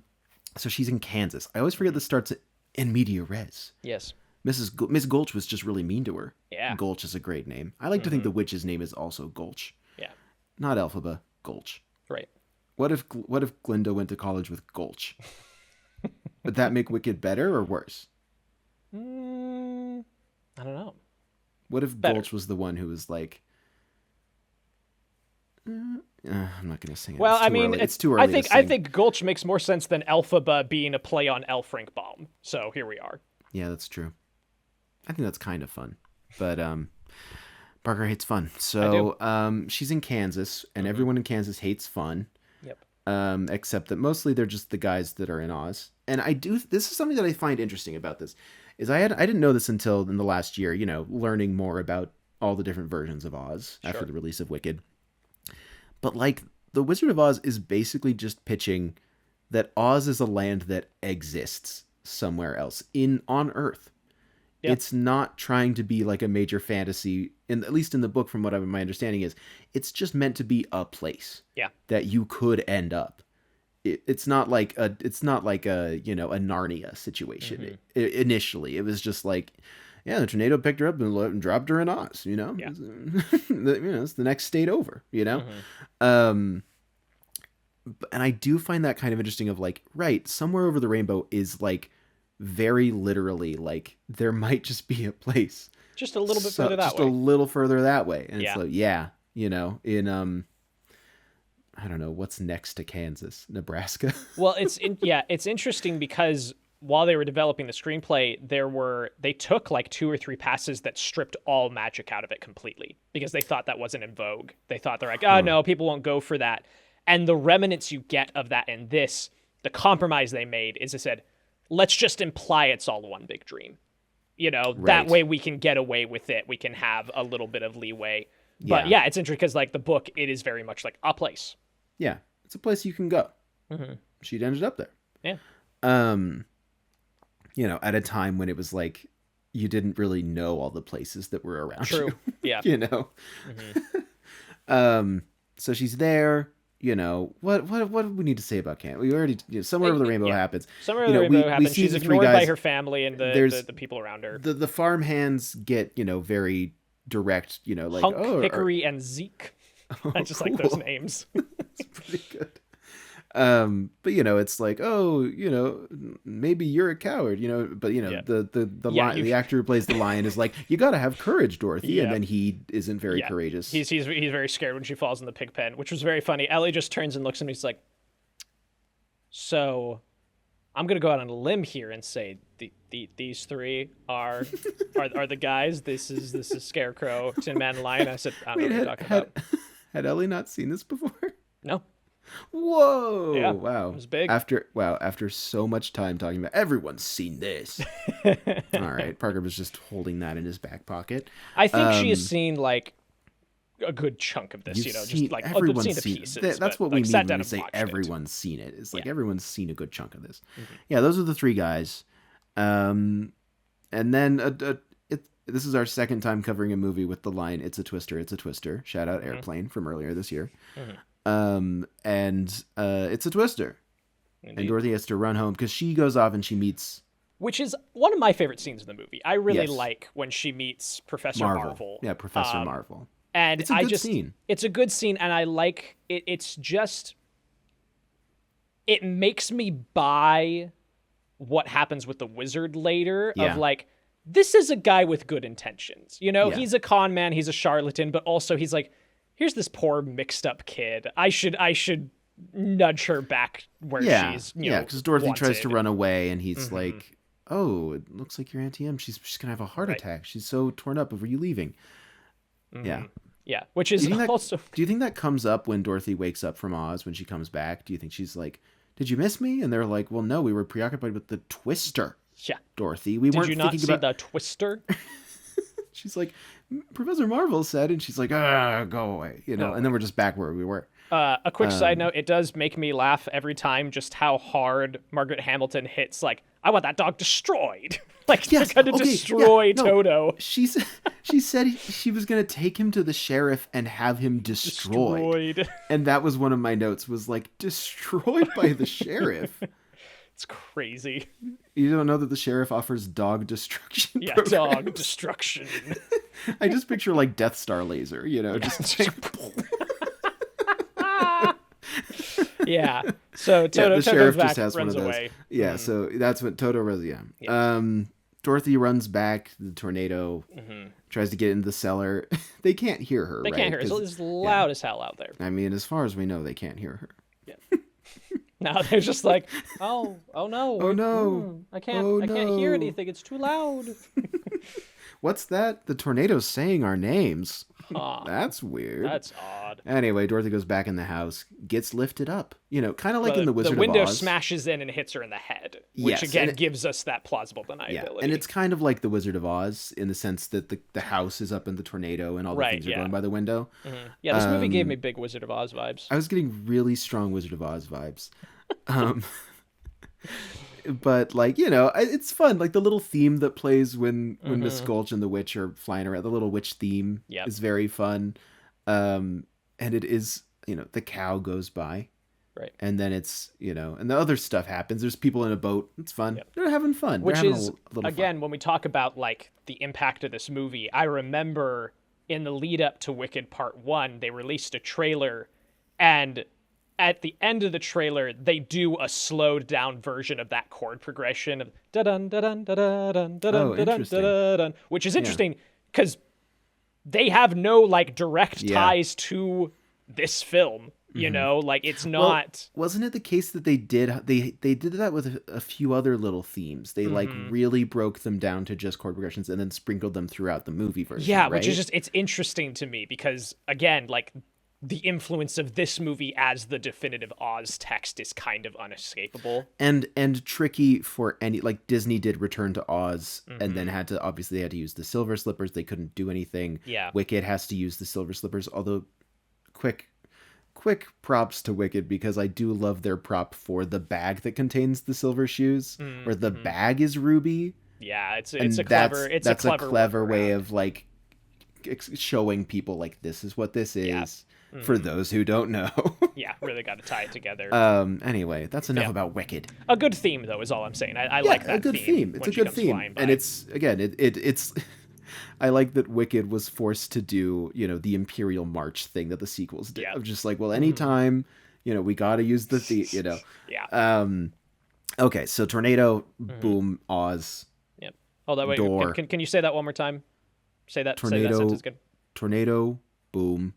So she's in Kansas. I always forget this starts in media res. Yes. Miss Gulch was just really mean to her. Yeah. Gulch is a great name. I like to think the witch's name is also Gulch. Yeah. Not Elphaba, Gulch. Right. What if Glinda went to college with Gulch? Would that make Wicked better or worse? I don't know. What if Gulch was the one who was like... I'm not going to sing it. Well, it's too early. I think Gulch makes more sense than Elphaba being a play on Elfrinkbaum. So here we are. Yeah, that's true. I think that's kind of fun. But Parker hates fun. So she's in Kansas, and everyone in Kansas hates fun. Yep. Except that mostly they're just the guys that are in Oz. And this is something that I find interesting about this, is I didn't know this until in the last year, learning more about all the different versions of Oz after the release of Wicked. But the Wizard of Oz is basically just pitching that Oz is a land that exists somewhere else on Earth. Yep. It's not trying to be like a major fantasy, at least in the book, from what my understanding is. It's just meant to be a place that you could end up. It's not like a Narnia situation. Initially, it was just like, the tornado picked her up and dropped her in Oz. It's the next state over. and I do find that kind of interesting of like, right, somewhere over the rainbow is like very literally like there might just be a place just a little bit further that just way. a little further that way. And Yeah. it's like, yeah, you know, in I don't know what's next to Kansas, Nebraska. Well, it's interesting because while they were developing the screenplay, they took like 2 or 3 passes that stripped all magic out of it completely because they thought that wasn't in vogue. They thought they're like, oh no, people won't go for that. And the remnants you get of that in this, the compromise they made is they said, let's just imply it's all one big dream. You know, that way we can get away with it. We can have a little bit of leeway. But yeah, it's interesting because like the book, it is very much like a place. Yeah, it's a place you can go. Mm-hmm. She'd ended up there. Yeah. You know, at a time when it was like you didn't really know all the places that were around you. True. Yeah. You know. Mm-hmm. So she's there. You know, what do we need to say about Camp? We already, you know, somewhere over the rainbow happens. Somewhere over the rainbow happens. See She's the three ignored guys, by her family and the people around her. The farm hands get, you know, very direct, you know, like Hunk, Hickory, and Zeke. I just like those names. It's pretty good. But you know, it's like, oh, you know, maybe you're a coward, you know, but you know, the actor who plays the lion is like, you got to have courage, Dorothy, and then he isn't very courageous. He's very scared when she falls in the pig pen, which was very funny. Ellie just turns and looks at me. He's like, so I'm gonna go out on a limb here and say these 3 are the guys. This is Scarecrow, Tin Man, and Lion. I said, I don't know what you're talking about. Had Ellie not seen this before? No. Whoa! Yeah, wow, it was big. After so much time talking about everyone's seen this. All right, Parker was just holding that in his back pocket. I think she has seen like a good chunk of this. You know, just like everyone's seen the seen pieces. it. That's what we mean when we say everyone's seen it. It's like everyone's seen a good chunk of this. Mm-hmm. Yeah, those are the 3 guys. And then this is our second time covering a movie with the line, "It's a twister, it's a twister." Shout out Airplane from earlier this year. Mm-hmm. It's a twister. Indeed. And Dorothy has to run home because she goes off and she meets... Which is one of my favorite scenes in the movie. I really like when she meets Professor Marvel. Yeah, Professor Marvel. And it's a good scene. It's a good scene, and I like it. It's just... It makes me buy what happens with the wizard later of like, this is a guy with good intentions. You know, he's a con man, he's a charlatan, but also he's like, here's this poor mixed up kid. I should nudge her back where she's, you know, because Dorothy wanted. tries to run away and he's like, oh, it looks like your Auntie M. She's going to have a heart attack. She's so torn up over you leaving. Mm-hmm. Yeah. Yeah, which is also... Do you think that comes up when Dorothy wakes up from Oz when she comes back? Do you think she's like, did you miss me? And they're like, well, no, we were preoccupied with the twister. Yeah. Dorothy. We weren't thinking about... Did you not see the twister? She's like, Professor Marvel said, and she's like, go away, you know. And then we're just back where we were. A quick side note: it does make me laugh every time just how hard Margaret Hamilton hits. Like, I want that dog destroyed. Like, they're gonna destroy Toto. She said she was gonna take him to the sheriff and have him destroyed. And that was one of my notes. Was like, destroyed by the sheriff. It's crazy. You don't know that the sheriff offers dog destruction Yeah, programs? dog destruction. I just picture like Death Star laser, you know, just yeah. So Toto, the sheriff back, just has one of those. Away. Yeah, so that's what Toto runs. Yeah. Dorothy runs back. The tornado tries to get into the cellar. They can't hear her. They can't hear her. It's loud as hell out there. I mean, as far as we know, they can't hear her. Yeah. Now they're just like, oh no, I can't hear anything. It's too loud. What's that? The tornado's saying our names. That's weird. That's odd. Anyway, Dorothy goes back in the house, gets lifted up. You know, kind of like in the Wizard of Oz. The window smashes in and hits her in the head, which again gives us that plausible deniability. Yeah, and it's kind of like the Wizard of Oz in the sense that the house is up in the tornado and all the things are going by the window. Mm-hmm. Yeah, this movie gave me big Wizard of Oz vibes. I was getting really strong Wizard of Oz vibes. But like, you know, it's fun. Like the little theme that plays when Miss Gulch and the witch are flying around, the little witch theme is very fun. And it is, you know, the cow goes by. Right. And then it's, you know, and the other stuff happens. There's people in a boat. It's fun. Yep. They're having fun. Which is, again, when we talk about like the impact of this movie, I remember in the lead up to Wicked Part 1, they released a trailer and at the end of the trailer, they do a slowed down version of that chord progression of da-dun, da-dun, da-dun, da-dun, da-dun, da-dun, which is interesting because they have no like direct ties to this film. You know, like it's not. Well, wasn't it the case that they did that with a few other little themes? They like really broke them down to just chord progressions and then sprinkled them throughout the movie version. Yeah, right? which is just, it's interesting to me because again, like the influence of this movie as the definitive Oz text is kind of unescapable and tricky for any, like Disney did Return to Oz and then had to use the silver slippers. They couldn't do anything. Yeah, Wicked has to use the silver slippers, although quick props to Wicked because I do love their prop for the bag that contains the silver shoes, where the bag is ruby. Yeah, it's a clever way of like showing people like this is what this is for those who don't know. Yeah, really got to tie it together. Anyway, that's enough about Wicked. A good theme though is all I'm saying. I like that a good theme. It's a good theme, and it's again it's. I like that Wicked was forced to do, you know, the Imperial March thing that the sequels did. Of just like, well, anytime, you know, we got to use the, you know. Yeah. Okay, so Tornado, Boom, Oz. Yep. Oh, that way. Door. Can you say that one more time? Say that Tornado, sentence again. Tornado, Boom,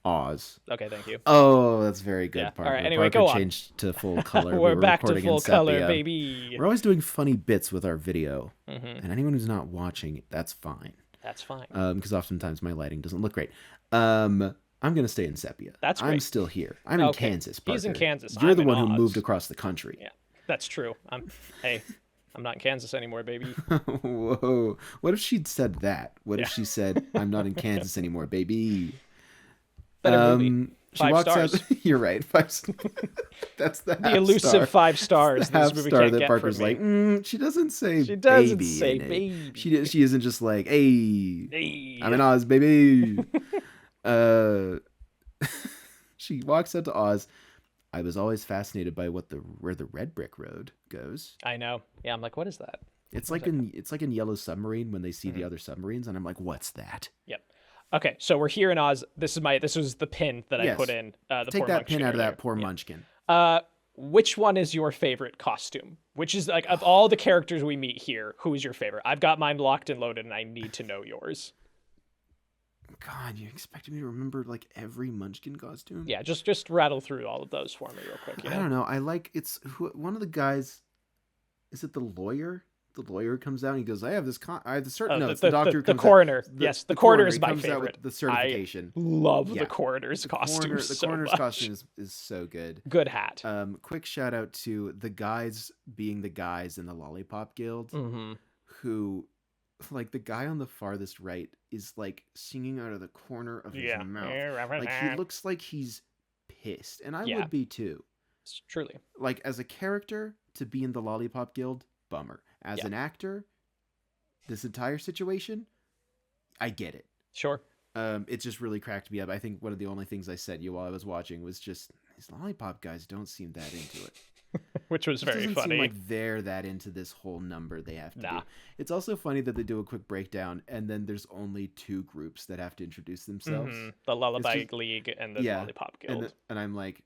Oz. Okay, thank you. Oh, that's very good, Yeah. Parker. All right, anyway, Parker go on. changed to full color. We're back to recording full in sepia. color, baby. We're always doing funny bits with our video. And anyone who's not watching, that's fine. That's fine. Because oftentimes my lighting doesn't look great. I'm going to stay in sepia. That's great. I'm still here. I'm in Kansas, Parker. He's in Kansas. You're I'm the in one who Oz. moved across the country. Yeah, that's true. I'm not in Kansas anymore, baby. Whoa. What if she'd said that? What if she said, I'm not in Kansas anymore, baby? Better movie. She 5 walks stars. out. You're right. 5 stars. That's the half elusive star. 5 stars. The half This movie star can't that get Parker's from me. like, she doesn't say She doesn't baby say in it. baby. She isn't just like, hey, Hey. I'm in Oz, baby. She walks out to Oz. I was always fascinated by where the red brick road goes. I know. Yeah, I'm like, what is that? It's like in Yellow Submarine when they see the other submarines, and I'm like, what's that? Yep. Okay, so we're here in Oz. This was the pin that I put in. Take that pin out of that poor munchkin. Which one is your favorite costume? Which is like of all the characters we meet here, who is your favorite? I've got mine locked and loaded, and I need to know yours. God, you expected me to remember like every munchkin costume? Yeah, just rattle through all of those for me real quick. You know? I don't know. I like one of the guys. Is it the lawyer? The lawyer comes out and he goes, I have this certain notes. The doctor the comes coroner. out, Yes, the coroner is my comes out favorite. with the certification. I love the coroner's costume The coroner's costume is so good. Good hat. Quick shout out to the guys being the guys in the Lollipop Guild who, like the guy on the farthest right is like singing out of the corner of his mouth. Like he looks like he's pissed. And I would be too. Truly. Like as a character to be in the Lollipop Guild, bummer. As an actor, this entire situation, I get it. Sure. It just really cracked me up. I think one of the only things I said you while I was watching was just, these Lollipop guys don't seem that into it. Which was very doesn't funny. Seem like they're that into this whole number they have to do. It's also funny that they do a quick breakdown and then there's only 2 groups that have to introduce themselves. The Lullaby League and the Lollipop Guild. And I'm like,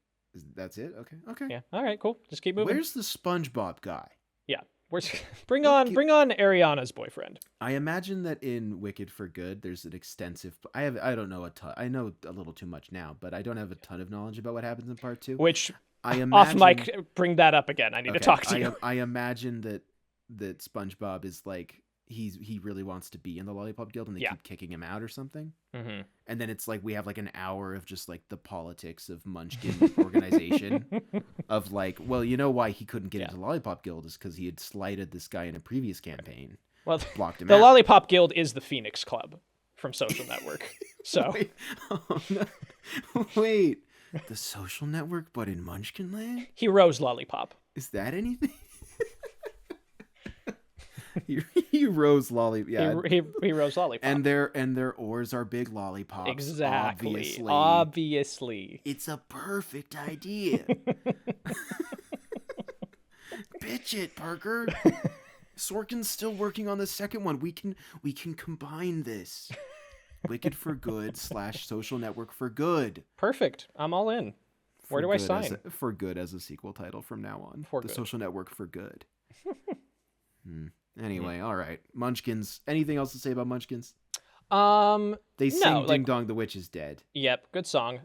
that's it? Okay. Yeah. All right, cool. Just keep moving. Where's the SpongeBob guy? Yeah. Bring on Ariana's boyfriend. I imagine that in Wicked for Good, there's an extensive. I don't know a ton. I know a little too much now, but I don't have a ton of knowledge about what happens in part 2. Which I imagine, off mic, bring that up again. I need to talk to you. I imagine that SpongeBob is like he really wants to be in the Lollipop Guild, and they keep kicking him out or something. Mm-hmm. And then it's like we have like an hour of just like the politics of Munchkin organization of like, well, you know why he couldn't get into the Lollipop Guild is because he had slighted this guy in a previous campaign. Well, blocked him the out. Lollipop Guild is the Phoenix Club from Social Network. So wait, the Social Network, but in Munchkin Land? He rose Lollipop. Is that anything? He rose lollipop. Yeah, he rose lollipop. And their oars are big lollipops. Exactly. Obviously. It's a perfect idea. Pitch it, Parker. Sorkin's still working on the second one. We can combine this. Wicked for Good / Social Network for Good. Perfect. I'm all in. Where do I sign? For Good as a sequel title from now on. For the Good. Social Network for Good. Anyway, all right. Munchkins. Anything else to say about Munchkins? They sing Ding Dong, the Witch is Dead. Yep, good song.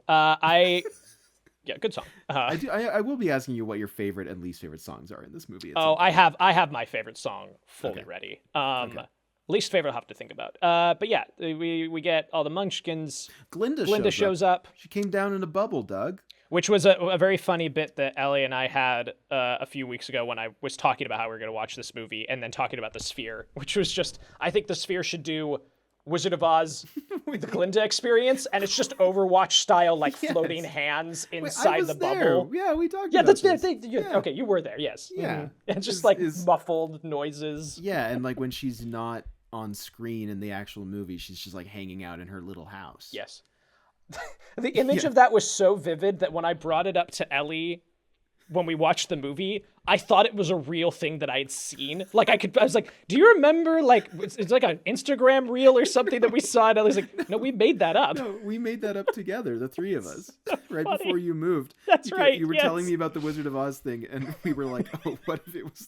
Yeah, good song. I will be asking you what your favorite and least favorite songs are in this movie. I have my favorite song fully Okay. ready. Okay. Least favorite I'll have to think about. But yeah, we get all the Munchkins. Glinda shows up. She came down in a bubble, Doug. Which was a very funny bit that Ellie and I had a few weeks ago when I was talking about how we were going to watch this movie and then talking about the Sphere, which was just, I think the Sphere should do Wizard of Oz, the Glinda experience, and it's just Overwatch style, like floating hands inside the bubble. Yeah, we talked Yeah, about that's this. Okay, you were there, yes. Yeah. And just muffled noises. Yeah, and like when she's not on screen in the actual movie, she's just like hanging out in her little house. Yes. The image of that was so vivid that when I brought it up to Ellie when we watched the movie, I thought it was a real thing that I had seen. Like I was like, do you remember like it's like an Instagram reel or something that we saw? And Ellie's like, no, we made that up. No, we made that up together, the three of us, right funny. Before you moved. That's right. You were yes. telling me about the Wizard of Oz thing, and we were like, oh, what if it was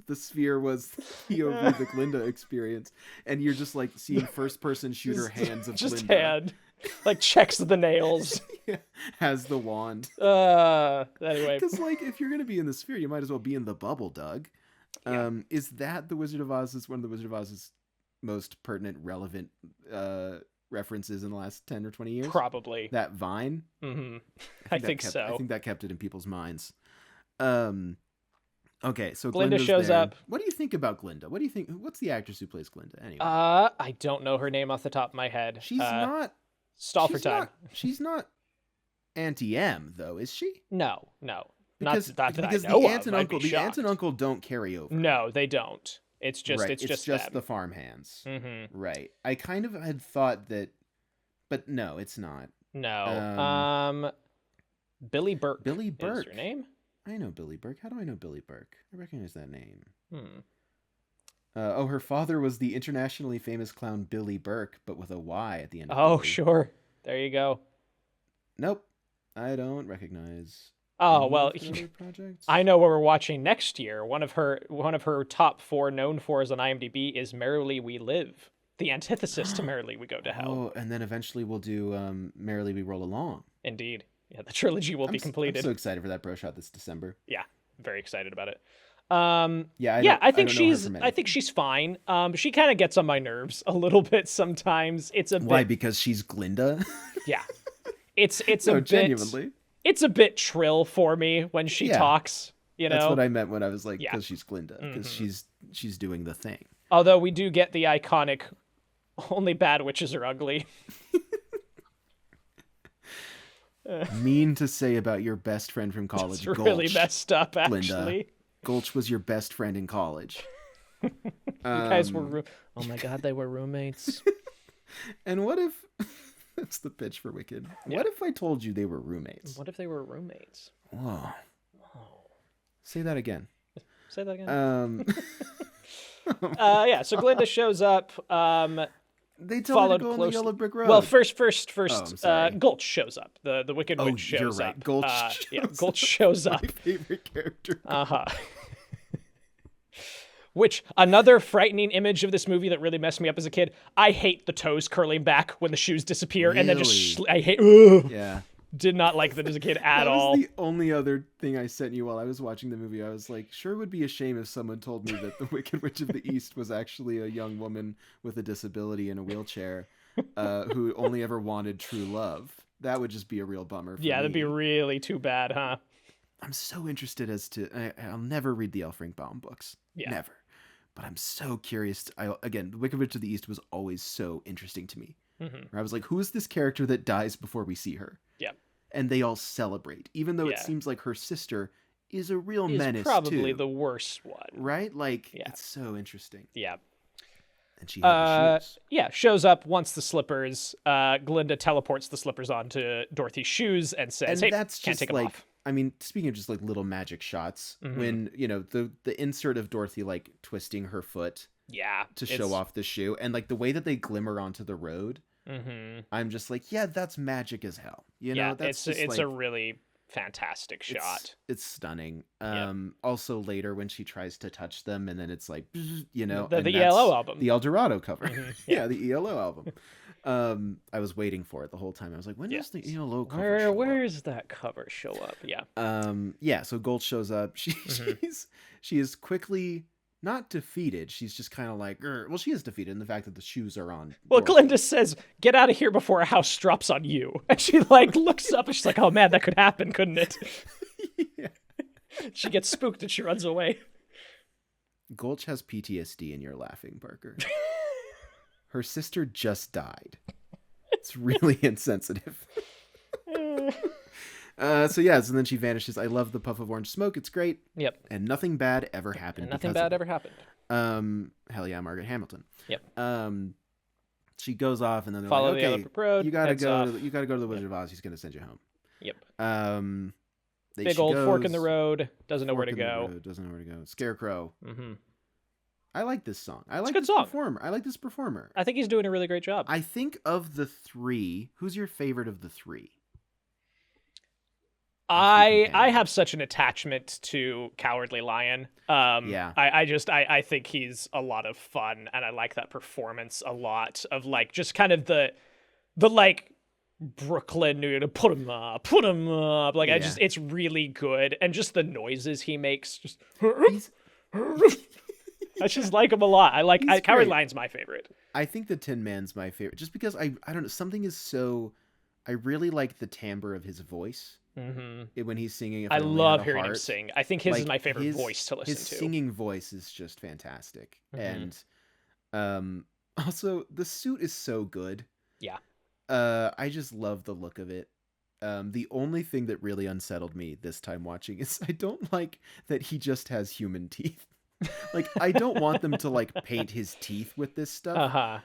the Sphere was POV, the Glinda experience, and you're just like seeing first-person shooter hands of just Glinda. hand. Like checks the nails. Yeah, has the wand. Anyway. Because like if you're gonna be in the Sphere, you might as well be in the bubble, Doug. Yeah. Is that the Wizard of Oz? Is one of the Wizard of Oz's most pertinent, relevant references in the last 10 or 20 years? Probably. That vine. Mm-hmm. I think so. I think that kept it in people's minds. Okay, so Glinda Glinda's shows there. up. What do you think about Glinda? What do you think? What's the actress who plays Glinda anyway? I don't know her name off the top of my head. She's not. Stall for time. She's not Auntie M though, is she? No. Because, not that because I know the aunt of. and I'd be uncle, the aunt shocked. and uncle don't carry over. No, they don't. It's just right. it's just them. them. The farm hands. Mm-hmm. Right. I kind of had thought that, but no, it's not. No. Billy Burke. Billy Burke. Is her name? I know Billy Burke. How do I know Billy Burke? I recognize that name. Hmm. Her father was the internationally famous clown Billy Burke, but with a Y at the end of Oh, Billy. sure. There you go. Nope. I don't recognize. Oh, any well, of her other projects. I know what we're watching next year. One of her top 4 known fors on IMDb is Merrily We Live, the antithesis to Merrily We Go to Hell. Oh, and then eventually we'll do Merrily We Roll Along. Indeed. Yeah, the trilogy will be completed. I'm so excited for that bro shot this December. Yeah, very excited about it. I think she's fine. She kind of gets on my nerves a little bit sometimes. It's a Why? bit, Because she's Glinda? yeah. It's No, a bit genuinely. It's a bit trill for me when she talks, you know. That's what I meant when I was like, Yeah. because she's Glinda, because she's doing the thing. Although we do get the iconic only bad witches are ugly. Mean to say about your best friend from college, It's Gulch. really messed up, Glinda. actually. Gulch was your best friend in college. You guys were oh my god, they were roommates. And what if that's the pitch for Wicked? Yeah. What if I told you they were roommates? What if they were roommates? Whoa. Say that again. Say that again. Yeah, So Glinda shows up. they tell her followed to go on the closely. yellow brick road. Well, first, I'm sorry. Gulch shows up. The Wicked Oh, Witch shows you're right. up. Gulch Gulch shows up. My favorite character. Uh-huh. Which, another frightening image of this movie that really messed me up as a kid. I hate the toes curling back when the shoes disappear, and then just Really? I hate. Ugh, Yeah. did not like that as a kid at That all. was the only other thing I sent you while I was watching the movie. I was like, sure would be a shame if someone told me that the Wicked Witch of the East was actually a young woman with a disability in a wheelchair who only ever wanted true love. That would just be a real bummer for me. That'd be really too bad, huh? I'm so interested as to... I'll never read the L. Frank Baum books. Yeah. Never. But I'm so curious. Again, the Wicked Witch of the East was always so interesting to me. Mm-hmm. Where I was like, who is this character that dies before we see her? Yeah. And they all celebrate, even though it Yeah. seems like her sister is a real He's menace probably too. the worst one. Right? Like, Yeah. it's so interesting. Yeah. And she had the shoes. Yeah, shows up, wants the slippers. Glinda teleports the slippers onto Dorothy's shoes and says, And hey, that's can't just take them like, off. I mean, speaking of just like little magic shots, Mhm. when, you know, the insert of Dorothy like twisting her foot Yeah. to show off the shoe, and like the way that they glimmer onto the road, Mm-hmm. I'm just like, yeah, that's magic as hell. You know, Yeah, that's it's just a really fantastic shot. It's stunning. Yep. Also later when she tries to touch them and then it's like, the and ELO album. the El Dorado cover. Mhm, Yeah, the ELO album. I was waiting for it the whole time. I was like, when does the ELO cover show where up? is that cover show up? Yeah. So Gold shows up. She is quickly not defeated. She's just kind of like, well, she is defeated in the fact that the shoes are on. Well, Dorothy. Glinda says, "Get out of here before a house drops on you." And she like looks up and she's like, "Oh man, that could happen, couldn't it?" Yeah. She gets spooked and she runs away. Gulch has PTSD and you're laughing, Parker. Her sister just died. It's really insensitive. So then she vanishes. I love the puff of orange smoke. It's great. Yep. And nothing bad ever happened. And nothing bad ever happened. Hell yeah, Margaret Hamilton. Yep. She goes off and then they're Follow like, the okay, other road. you gotta go. Off. You gotta go to the Wizard of Oz. He's gonna send you home. Yep. She Big old fork in goes, the road. Doesn't know where to fork in the go. road, doesn't know where to go. Scarecrow. Mm-hmm. I like this song. I a like good this song. performer. I like this performer. I think he's doing a really great job. I think of the three, who's your favorite of the three? I have such an attachment to Cowardly Lion. Yeah. I think he's a lot of fun, and I like that performance a lot of like just kind of the like Brooklyn, New York, put him up. Like Yeah. it's really good, and just the noises he makes. Just I just like him a lot. Cowardly Lion's my favorite. I think the Tin Man's my favorite, just because I don't know, something is so. I really like the timbre of his voice. Mm-hmm. When he's singing. I love hearing him sing. I think his is my favorite his voice to listen his to. His singing voice is just fantastic. Mhm. And also the suit is so good. Yeah. I just love the look of it. The only thing that really unsettled me this time watching is I don't like that he just has human teeth. Like, I don't want them to like paint his teeth with this stuff. Uh-huh.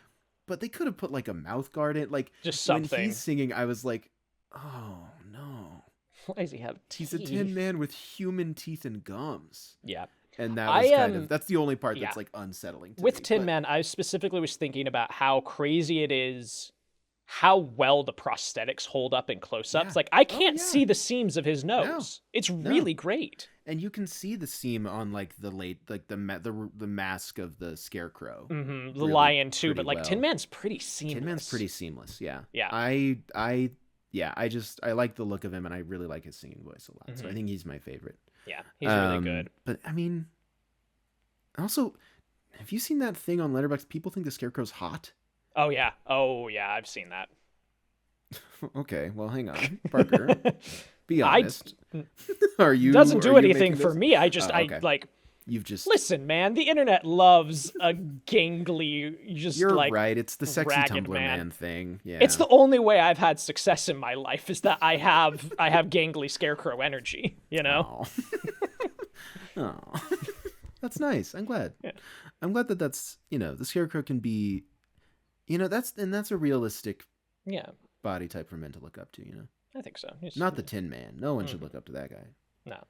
But they could have put like a mouth guard in. Like, just something. When he's singing, I was like, oh no. Why does he have teeth? He's a Tin Man with human teeth and gums. Yeah. And that was that's the only part that's like unsettling to with me, Tin Man, I specifically was thinking about how crazy it is how well the prosthetics hold up in close-ups. Yeah. Like, I can't see the seams of his nose. No. It's really great. And you can see the seam on like the mask of the Scarecrow. Mm-hmm. The really lion too, but like well. Tin Man's pretty seamless. Tin Man's pretty seamless, yeah. Yeah. I like the look of him and I really like his singing voice a lot. Mm-hmm. So I think he's my favorite. Yeah, he's really good. But I mean, also, have you seen that thing on Letterboxd? People think the Scarecrow's hot. Oh yeah, I've seen that. Okay, well, hang on, Parker. Be honest. Are you? Doesn't do you anything making for this? me. I just Oh, okay. I like. You've just Listen, man. The internet loves a gangly, just You're like right. It's the sexy ragged Tumblr man thing. Yeah. It's the only way I've had success in my life is that I have gangly Scarecrow energy. You know. Oh, that's nice. I'm glad. Yeah. I'm glad that that's the Scarecrow can be, that's a realistic body type for men to look up to. I think so. Not the Tin Man. No one should look up to that guy. No.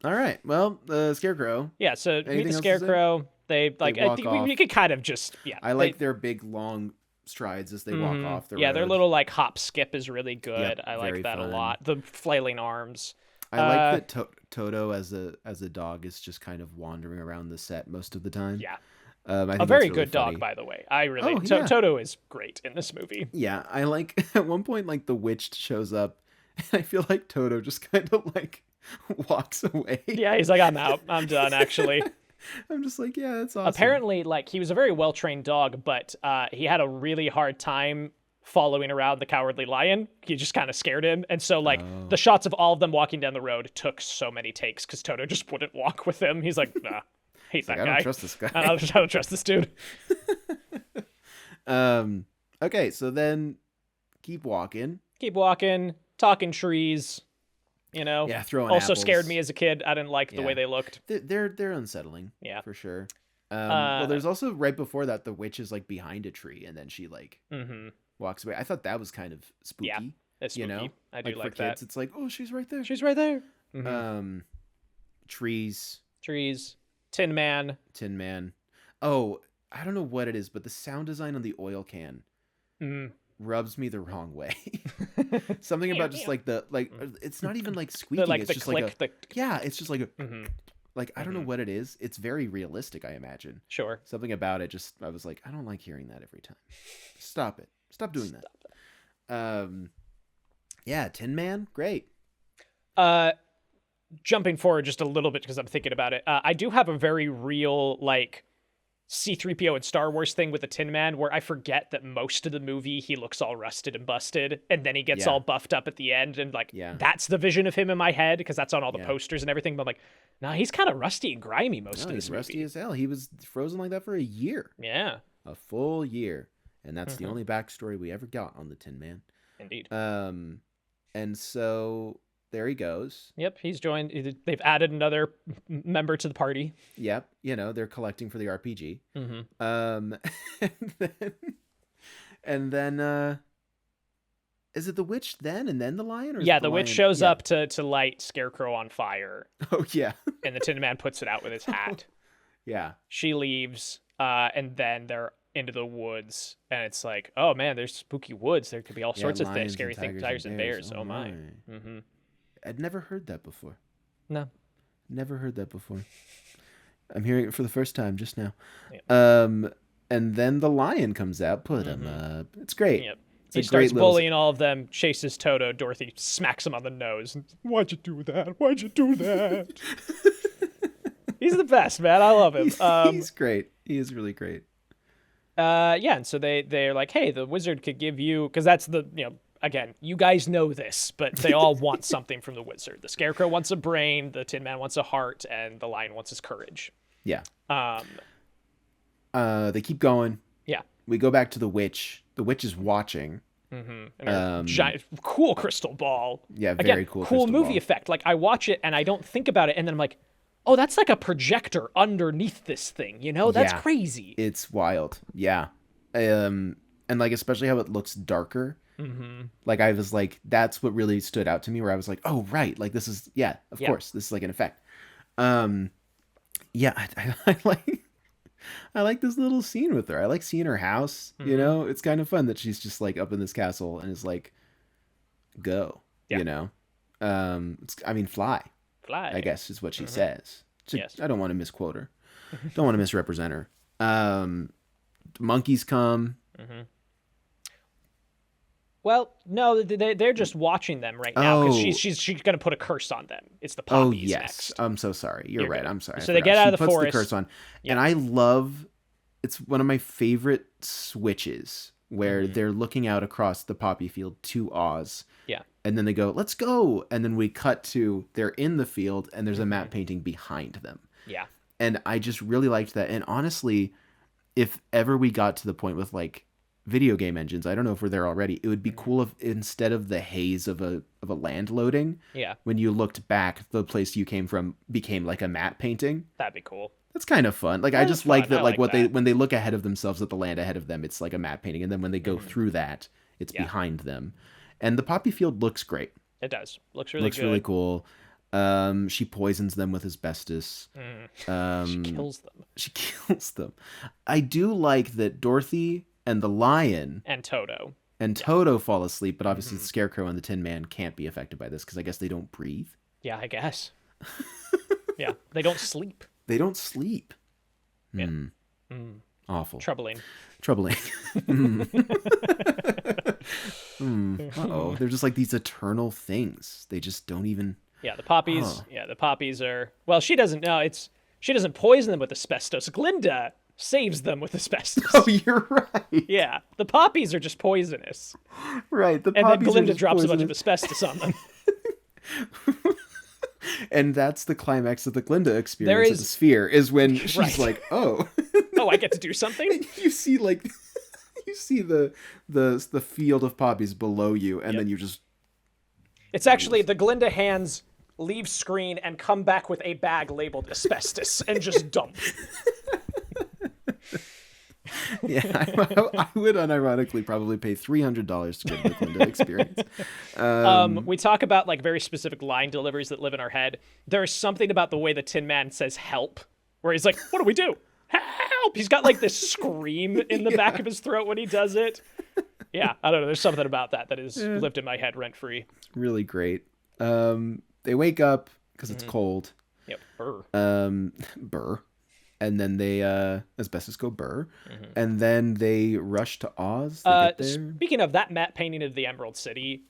All right. Well, the Scarecrow. Yeah. So meet Anything the else to say? Scarecrow. They like. I walk think off. we could kind of just I like their big long strides as they walk off the road. Yeah, their little like hop skip is really good. Yep, I like very that fun. a lot. The flailing arms. I like that Toto as a dog is just kind of wandering around the set most of the time. Yeah. I think A very that's really good funny. dog, by the way. I really Oh, yeah. Toto is great in this movie. Yeah, I like at one point like the witch shows up, and I feel like Toto just kind of like walks away. Yeah, he's like, I'm out. I'm done. Actually. I'm just like, yeah, that's awesome. Apparently, like he was a very well trained dog, but he had a really hard time following around the Cowardly Lion. He just kind of scared him, and so like the shots of all of them walking down the road took so many takes because Toto just wouldn't walk with him. He's like, nah. Hate that I guy. don't trust this guy. I don't trust this dude. Okay, so then keep walking. Keep walking, talking trees. Yeah, throwing Also apples. scared me as a kid. I didn't like the way they looked. They're unsettling. Yeah. for sure. Well, there's also right before that the witch is like behind a tree and then she like walks away. I thought that was kind of spooky. Yeah, it's spooky. I do like for that. kids, it's like, oh, she's right there. She's right there. Trees. Tin Man. Oh, I don't know what it is, but the sound design on the oil can rubs me the wrong way. Something about just like it's not even like squeaking. Like it's the just click, like it's just like a Mhm. like I don't know what it is. It's very realistic, I imagine. Sure. Something about it I was like, I don't like hearing that every time. Stop it. Stop doing that. Yeah, Tin Man, great. Jumping forward just a little bit because I'm thinking about it. I do have a very real like C-3PO and Star Wars thing with the Tin Man where I forget that most of the movie he looks all rusted and busted and then he gets all buffed up at the end and like that's the vision of him in my head because that's on all the posters and everything. But I'm like, nah, he's kind of rusty and grimy most of this movie. Rusty as hell. He was frozen like that for a year. Yeah. A full year. And that's the only backstory we ever got on the Tin Man. Indeed. And so there he goes. Yep, he's joined. They've added another member to the party. Yep, they're collecting for the RPG. And then is it the witch then and then the lion? Or is the witch shows up to light Scarecrow on fire. Oh yeah. And the Tin Man puts it out with his hat. Yeah. She leaves, and then they're into the woods, and it's like, oh man, there's spooky woods. There could be all sorts of things, scary things, tigers and bears. Oh my. Mm-hmm. I'd never heard that before. No. Never heard that before. I'm hearing it for the first time just now. Yep. And then the lion comes out, put him up. It's great. Yep. It's he starts bullying all of them, chases Toto. Dorothy smacks him on the nose. Why'd you do that? Why'd you do that? He's the best, man. I love him. He's great. He is really great. And so they're like, hey, the wizard could give you, because that's the, again, you guys know this, but they all want something from the wizard. The Scarecrow wants a brain, the Tin Man wants a heart, and the lion wants his courage. Yeah. They keep going. Yeah. We go back to the witch. The witch is watching. Mm-hmm. And her giant, cool crystal ball. Yeah, very Again, cool. Cool movie effect. Like I watch it and I don't think about it, and then I'm like, oh, that's like a projector underneath this thing. That's crazy. It's wild. Yeah. And like especially how it looks darker. Mm-hmm. Like I was like, that's what really stood out to me. Where I was like, oh right, like this is of course, this is like an effect. I like. I like this little scene with her. I like seeing her house. Mm-hmm. It's kind of fun that she's just like up in this castle and is like, go. Yeah. Fly. Fly. I guess is what she Mm-hmm. says. Yes. I don't want to misquote her. Don't want to misrepresent her. Monkeys come. Mm-hmm. Well, no, they're just watching them right now because she's going to put a curse on them. It's the poppies. Oh yes, next. I'm so sorry. You're right. good. I'm sorry. So they get out of the forest. She puts the curse on, and I love. It's one of my favorite switches where they're looking out across the poppy field to Oz. Yeah. And then they go, "Let's go!" And then we cut to they're in the field, and there's a matte painting behind them. Yeah. And I just really liked that. And honestly, if ever we got to the point with like video game engines, I don't know if we're there already, it would be cool if instead of the haze of a land loading, when you looked back, the place you came from became like a matte painting. That'd be cool. That's kind of fun. Like That I is just fun. like that. I Like like that. when they look ahead of themselves at the land ahead of them, it's like a matte painting, and then when they go through that, it's behind them. And the poppy field looks great. It does. Looks really good. Really cool. She poisons them with asbestos. She kills them. She kills them. I do like that Dorothy and the lion and Toto fall asleep, but obviously the Scarecrow and the Tin Man can't be affected by this because I guess they don't breathe. Yeah, I guess. Yeah, they don't sleep. They don't sleep. Yeah. Awful. Troubling. Uh-oh. They're just like these eternal things. They just don't even... Yeah, the poppies. Yeah, the poppies are... Well, she doesn't know. She doesn't poison them with asbestos. Glinda saves them with asbestos. Oh, you're right. Yeah, the poppies are just poisonous. Right. And then Glinda drops a bunch of asbestos on them. And that's the climax of the Glinda experience of the sphere, is when she's like, oh. Oh, I get to do something? You see the field of poppies below you, and then you just... It's actually the Glinda hands leave screen and come back with a bag labeled asbestos and just dump. Yeah, I would unironically probably pay $300 to go to the Glinda experience. We talk about like very specific line deliveries that live in our head. There's something about the way the Tin Man says help, where he's like, what do we do? Help! He's got like this scream in the back of his throat when he does it. Yeah, I don't know. There's something about that has lived in my head rent free. Really great. They wake up because it's cold. Yep. Burr. Burr. And then they, asbestos go burr. And then they rush to Oz. They get there. Speaking of that matte painting of the Emerald City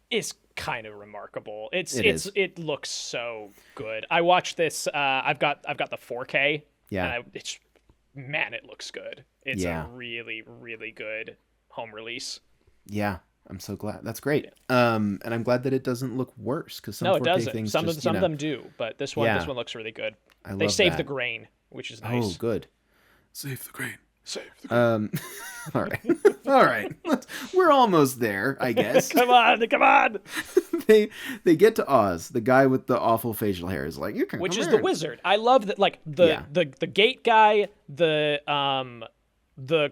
is kind of remarkable. It looks so good. I watched this. I've got the 4K. Yeah. And it looks good. It's a really, really good home release. Yeah. I'm so glad. That's great. And I'm glad that it doesn't look worse because some 4K it doesn't. things Some of them do, but this one looks really good. They saved the grain, which is nice. Oh, good. Save the grain. All right. All right. We're almost there, I guess. Come on. They get to Oz. The guy with the awful facial hair is like, you can Which come is here. the wizard. I love that, like the gate guy, the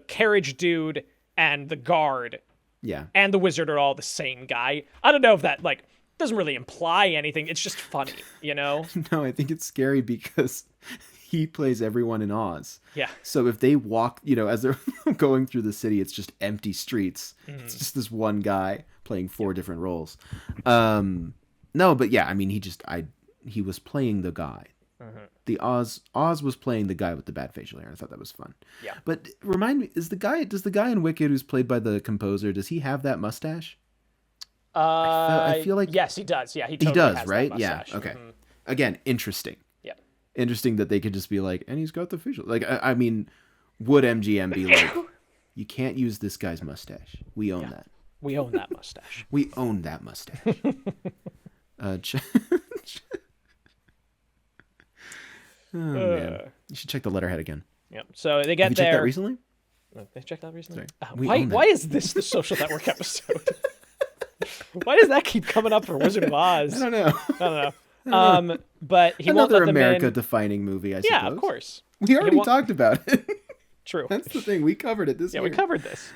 carriage dude, and the guard. Yeah. And the wizard are all the same guy. I don't know if that doesn't really imply anything. It's just funny, you know? No, I think it's scary because he plays everyone in Oz. Yeah. So if they walk, as they're going through the city, it's just empty streets. It's just this one guy playing 4 different roles. No, but yeah, I mean, he was playing the guy. The Oz was playing the guy with the bad facial hair. I thought that was fun. Yeah. But remind me, does the guy in Wicked who's played by the composer, does he have that mustache? I feel like yes, he does. Yeah, he totally does, has right? that Yeah. mustache. Okay. Again, interesting. Yeah. Interesting that they could just be like, and he's got the facial. Like, I mean, would MGM be like, you can't use this guy's mustache. We own that. We own that mustache. We own that mustache. Oh, man. You should check the letterhead again. Yep. So they get Have you there. checked that recently? They checked that recently? Why is this the Social Network episode? Why does that keep coming up for Wizard of Oz? I don't know. But he won't let them America-defining movie, I suppose. Yeah, of course. We already talked about it. True. That's the thing. We covered it this year. Yeah, we covered this.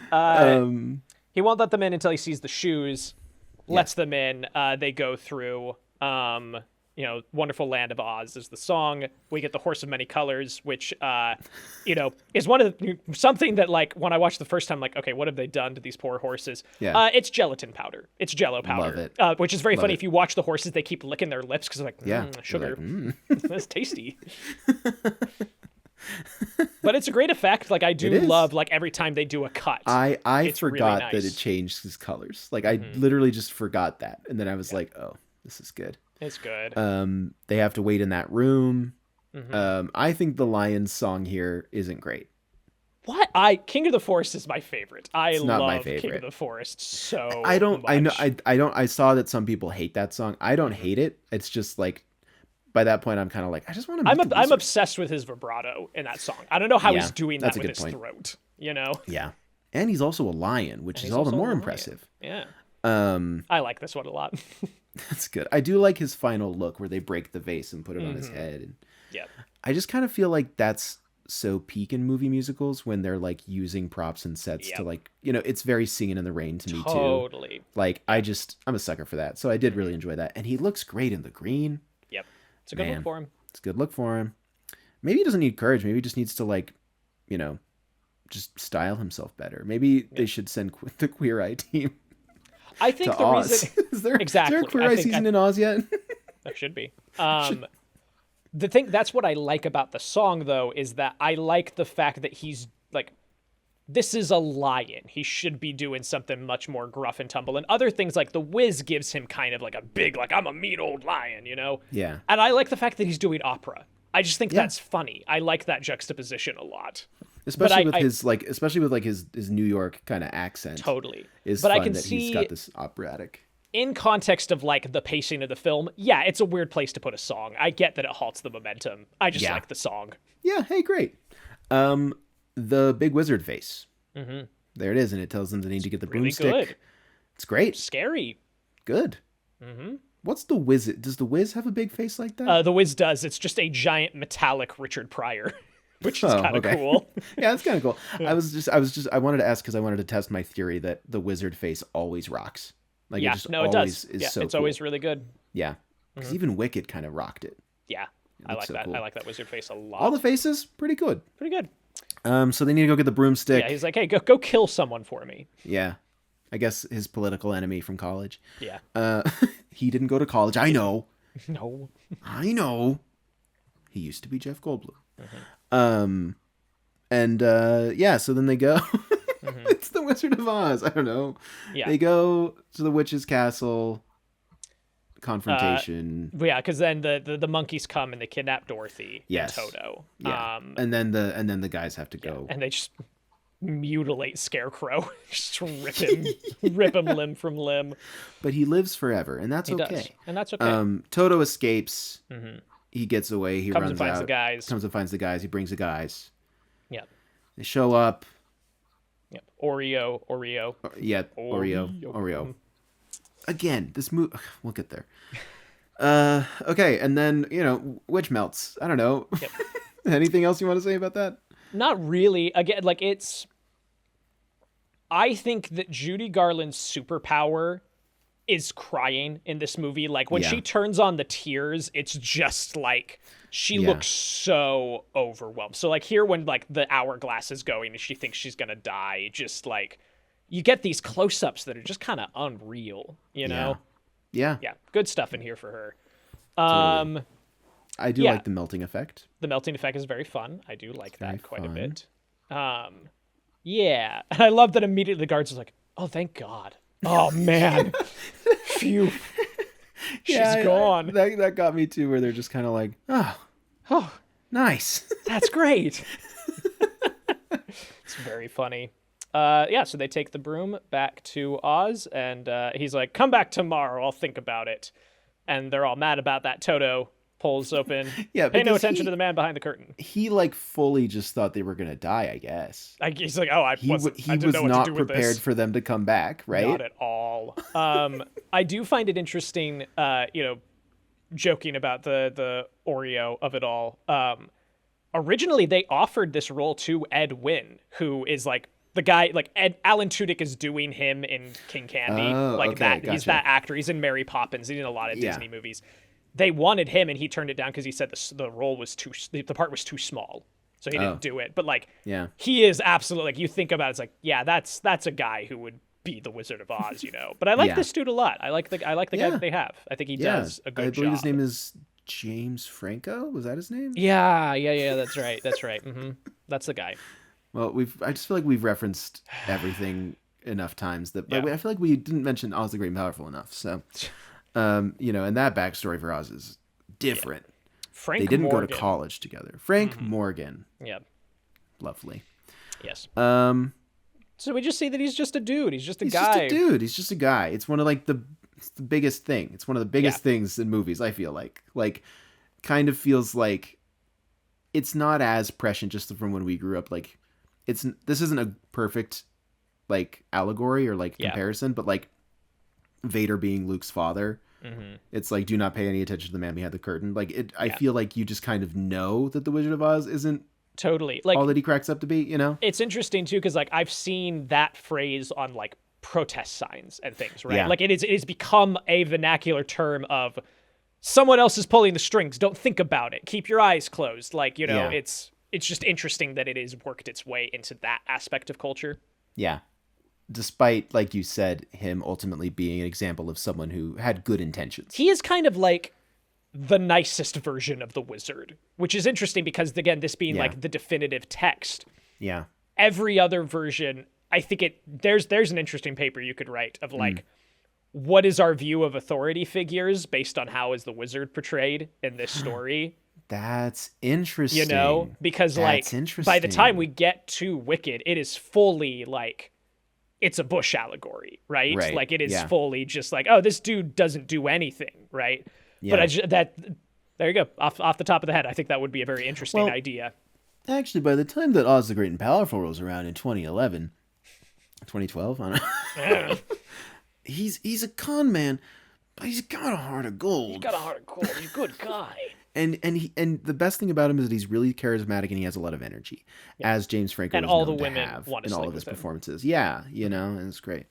He won't let them in until he sees the shoes, lets them in. They go through, Wonderful Land of Oz is the song. We get the Horse of Many Colors, which, is something that, like, when I watched the first time, like, okay, what have they done to these poor horses? Yeah. It's gelatin powder. It's Jell-O powder. Love it. Which is very funny. it. If you watch the horses, they keep licking their lips because they're like, sugar. That's tasty. But it's a great effect. Like, I do love, like, every time they do a cut. I forgot really nice. that it changed his colors. Like, I literally just forgot that. And then I was like, oh, this is good. It's good. They have to wait in that room. I think the Lion's song here isn't great. What? King of the Forest is my favorite. I love King of the Forest so much. I saw that some people hate that song. I don't hate it. It's just like, by that point, I'm kind of like, I just want to. I'm obsessed with his vibrato in that song. I don't know how he's doing that with his throat. You know? Yeah, and he's also a lion, which is all the more impressive. Yeah. I like this one a lot. That's good. I do like his final look where they break the vase and put it on his head. And I just kind of feel like that's so peak in movie musicals when they're like using props and sets to like, it's very Singing in the Rain to me too. Totally. Like I'm a sucker for that. So I did really enjoy that. And he looks great in the green. Yep. It's a good look for him. It's a good look for him. Maybe he doesn't need courage. Maybe he just needs to like, just style himself better. Maybe they should send the Queer Eye team. I think the Oz. reason is there a Queer Eye season in Oz yet? There should be. The thing that's what I like about the song though is that I like the fact that he's like, this is a lion. He should be doing something much more gruff and tumble. And other things like the Wiz gives him kind of like a big, like, I'm a mean old lion, Yeah. And I like the fact that he's doing opera. I just think that's funny. I like that juxtaposition a lot. Especially with his New York kind of accent. Totally. It's but fun I can that see he's got this operatic. In context of like the pacing of the film, it's a weird place to put a song. I get that it halts the momentum. I just like the song. Yeah, hey, great. The big wizard face. There it is, and it tells them they need to get the broomstick. Good. It's great. Scary. Good. What's the Wiz? Does the Wiz have a big face like that? The Wiz does. It's just a giant metallic Richard Pryor, which is kind of cool. Yeah, that's kind of cool. I wanted to ask because I wanted to test my theory that the wizard face always rocks. Like it just always is so it's cool. always really good. Yeah, because even Wicked kind of rocked it. Yeah, I like that. Cool. I like that wizard face a lot. All the faces, pretty good. Pretty good. So they need to go get the broomstick. Yeah, he's like, hey, go kill someone for me. Yeah. I guess his political enemy from college. Yeah. He didn't go to college. I know. No. I know. He used to be Jeff Goldblum. So then they go. It's the Wizard of Oz. I don't know. Yeah. They go to the witch's castle. Confrontation. Yeah, because then the monkeys come and they kidnap Dorothy and Toto. Yeah. And then the guys have to go. And they just mutilate Scarecrow. Just rip him limb from limb. But he lives forever, and that's okay. Does. And that's okay. Toto escapes. He gets away. He Comes runs and finds out. the guys. Comes and finds the guys. He brings the guys. Yep. They show up. Yep. Oreo. Oreo. Again, this movie. We'll get there. Okay, and then witch melts. I don't know. Yep. Anything else you want to say about that? Not really. Again, like I think that Judy Garland's superpower is crying in this movie. Like when she turns on the tears, it's just like she looks so overwhelmed. So like here when like the hourglass is going and she thinks she's gonna die, just like you get these close-ups that are just kind of unreal, you know? Yeah. Good stuff in here for her. Totally. I do like the melting effect. The melting effect is very fun. I do like that quite a bit. Yeah. I love that immediately the guards are like, "Oh, thank God. Oh man. Phew. She's gone." That got me too, where they're just kind of like, oh, nice. That's great. It's very funny. So they take the broom back to Oz, and he's like, "Come back tomorrow. I'll think about it." And they're all mad about that. Toto pulls open. Pay no attention to the man behind the curtain. He like fully just thought they were gonna die, I guess. He's like, I didn't know what not to do with prepared this. for them to come back, right? Not at all. I do find it interesting, joking about the Oreo of it all. Originally, they offered this role to Ed Wynn, who is like the guy, like Alan Tudyk is doing him in King Candy, that. Gotcha. He's that actor. He's in Mary Poppins. He's in a lot of Disney movies. They wanted him, and he turned it down because he said the role was the part was too small, so he didn't do it. But like, he is absolutely like you think about it, it's like, yeah, that's a guy who would be the Wizard of Oz, But I like this dude a lot. I like the guy that they have. I think he does a good job. I believe his name is James Franco. Was that his name? Yeah. That's right. Mm-hmm. That's the guy. Well, I just feel like we've referenced everything enough times that, but I feel like we didn't mention Oz the Great and Powerful enough. So, and that backstory for Oz is different. Frank They didn't Morgan. go to college together. Frank Morgan. Yeah. Lovely. Yes. So we just see that he's just a dude. He's just a guy. He's just a guy. It's one of like it's the biggest thing. It's one of the biggest things in movies, I feel like. Like, kind of feels like it's not as prescient just from when we grew up. Like, this isn't a perfect like allegory or like comparison, but like Vader being Luke's father. It's like, do not pay any attention to the man behind the curtain. Like I feel like you just kind of know that the Wizard of Oz isn't totally like all that he cracks up to be, It's interesting too, because like I've seen that phrase on like protest signs and things, right? Yeah. Like it is become a vernacular term of someone else is pulling the strings. Don't think about it. Keep your eyes closed. Like, it's just interesting that it has worked its way into that aspect of culture. Yeah. Despite, like you said, him ultimately being an example of someone who had good intentions. He is kind of like the nicest version of the wizard, which is interesting because, again, this being like the definitive text. Yeah. Every other version, I think there's an interesting paper you could write of like, what is our view of authority figures based on how is the wizard portrayed in this story? That's interesting. Because like by the time we get to Wicked, it is fully like, it's a Bush allegory, right? Like it is fully just like, oh, this dude doesn't do anything, right? Yeah. But there you go. Off the top of the head, I think that would be a very interesting idea. Actually, by the time that Oz the Great and Powerful rolls around in 2011, 2012, I don't know. He's a con man, but he's got a heart of gold. He's got a heart of gold. He's a good guy. And the best thing about him is that he's really charismatic and he has a lot of energy, as James Franco and is all known the women to have want to in all sleep of his with him. performances. Yeah, and it's great.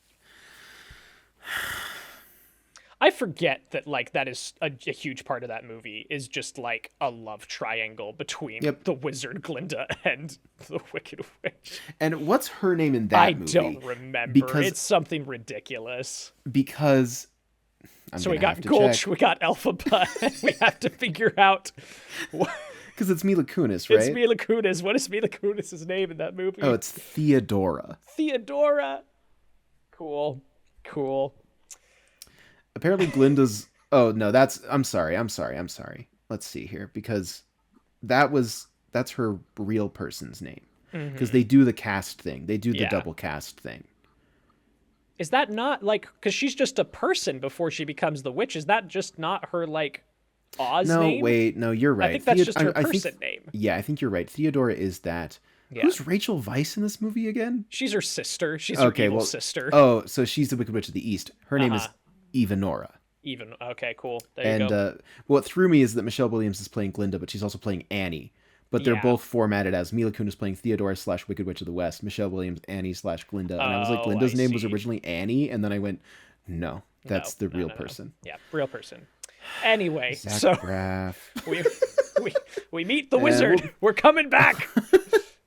I forget that like that is a huge part of that movie is just like a love triangle between the wizard Glinda and the Wicked Witch. And what's her name in that movie? I don't remember. It's something ridiculous. Because so we got Gulch, we got Elphaba, we have to figure out. Because it's Mila Kunis, right? It's Mila Kunis. What is Mila Kunis' name in that movie? Oh, it's Theodora. Theodora. Cool. Apparently Glinda's... Oh, no, that's... I'm sorry. Let's see here. Because that's her real person's name. Because they do the cast thing. They do the double cast thing. Is that not, like... Because she's just a person before she becomes the witch. Is that just not her, like, Oz name? No, wait. No, you're right. I think that's just her person name. Yeah, I think you're right. Theodora is that... Yeah. Who's Rachel Weisz in this movie again? She's her sister. She's her evil sister. Oh, so she's the Wicked Witch of the East. Her name is Evanora. Okay, cool. There you go. What threw me is that Michelle Williams is playing Glinda, but she's also playing Annie. But they're both formatted as Mila Kunis playing Theodora / Wicked Witch of the West, Michelle Williams Annie / Glinda. And I was like, Glinda's name was originally Annie, and then I went, no, that's the real person. Yeah, real person. Anyway, Zach so Braff. we meet the wizard. We're coming back.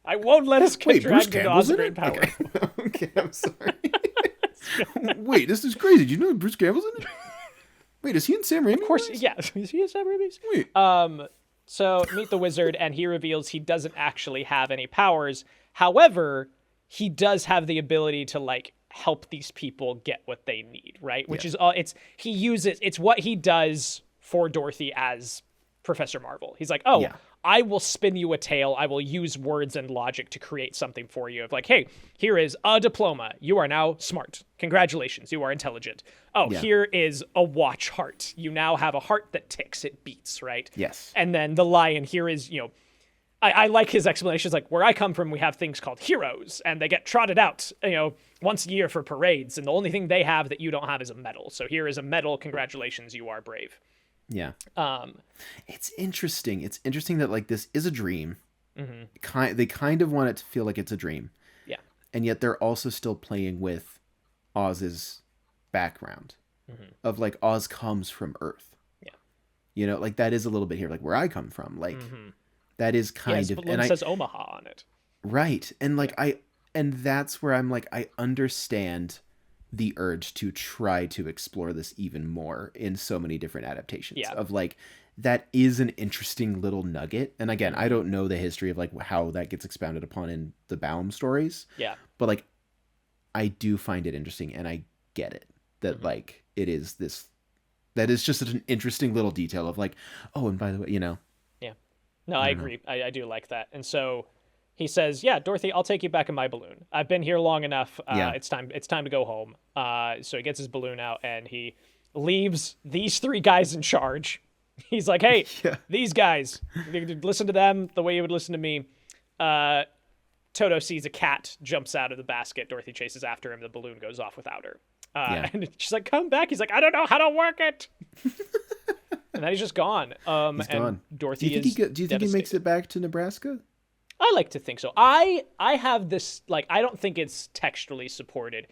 I won't let us get dragged into Oz's great power. Okay, I'm sorry. Wait, this is crazy. Do you know Bruce Campbell's in it? Wait, is he in Sam Raimi? Of course, yeah. Is he in Sam Raimi's? Wait. So meet the wizard, and he reveals he doesn't actually have any powers. However, he does have the ability to like help these people get what they need, right? Which is all. It's what he does for Dorothy as Professor Marvel. He's like, I will spin you a tale. I will use words and logic to create something for you. Of like, hey, here is a diploma. You are now smart. Congratulations. You are intelligent. Oh, here is a watch heart. You now have a heart that ticks. It beats, right? Yes. And then the lion here is, I like his explanations. Like, where I come from, we have things called heroes, and they get trotted out, once a year for parades. And the only thing they have that you don't have is a medal. So here is a medal. Congratulations. You are brave. Yeah. It's interesting. It's interesting that like this is a dream. Mm-hmm. They kind of want it to feel like it's a dream. Yeah. And yet they're also still playing with Oz's background of like Oz comes from Earth. Yeah. Like that is a little bit here, like where I come from. Like that is kind of, and it says Omaha on it. Right. And like and that's where I'm like, I understand the urge to try to explore this even more in so many different adaptations of like, that is an interesting little nugget. And again, I don't know the history of like how that gets expounded upon in the Baum stories. Yeah. But like, I do find it interesting and I get it that like, it is this, that is just such an interesting little detail of like, oh, and by the way, Yeah. No, I agree. I do like that. And so he says, yeah, Dorothy, I'll take you back in my balloon. I've been here long enough. It's time to go home. So he gets his balloon out and he leaves these three guys in charge. He's like, hey, these guys, listen to them the way you would listen to me. Toto sees a cat, jumps out of the basket. Dorothy chases after him. The balloon goes off without her. And she's like, come back. He's like, I don't know how to work it. And then he's just gone. He's gone. Dorothy do you think he makes it back to Nebraska? I like to think so. I have this, like, I don't think it's textually supported,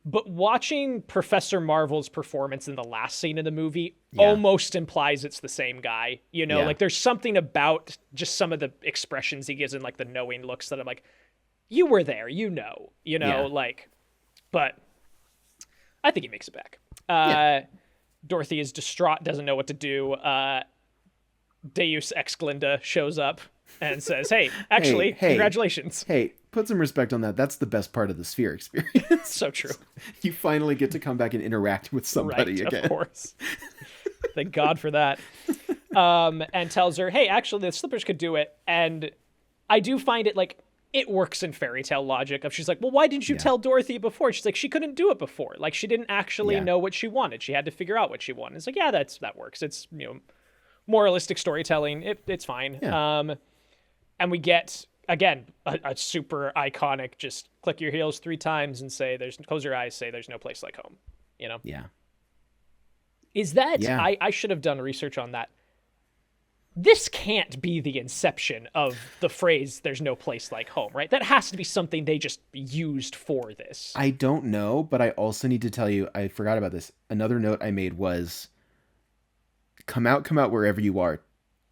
but watching Professor Marvel's performance in the last scene of the movie almost implies it's the same guy. Like there's something about just some of the expressions he gives in like the knowing looks that I'm like, you were there, like, but I think he makes it back. Dorothy is distraught, doesn't know what to do. Deus Ex Glinda shows up and says, hey, actually, congratulations. Hey, put some respect on that. That's the best part of the Sphere experience. So true. You finally get to come back and interact with somebody again. Of course. Thank God for that. And tells her, hey, actually, the slippers could do it. And I do find it, like, it works in fairy tale logic of she's like, well, why didn't you tell Dorothy before? She's like, she couldn't do it before. Like, she didn't actually know what she wanted. She had to figure out what she wanted. It's like, yeah, that works. It's, moralistic storytelling. It's fine. Yeah. And we get, again, a super iconic, just click your heels 3 times and say, close your eyes, say there's no place like home. Yeah. Is that, I should have done research on that. this can't be the inception of the phrase "there's no place like home," right? That has to be something they just used for this. I don't know, but I also need to tell you, I forgot about this. Another note I made was, come out wherever you are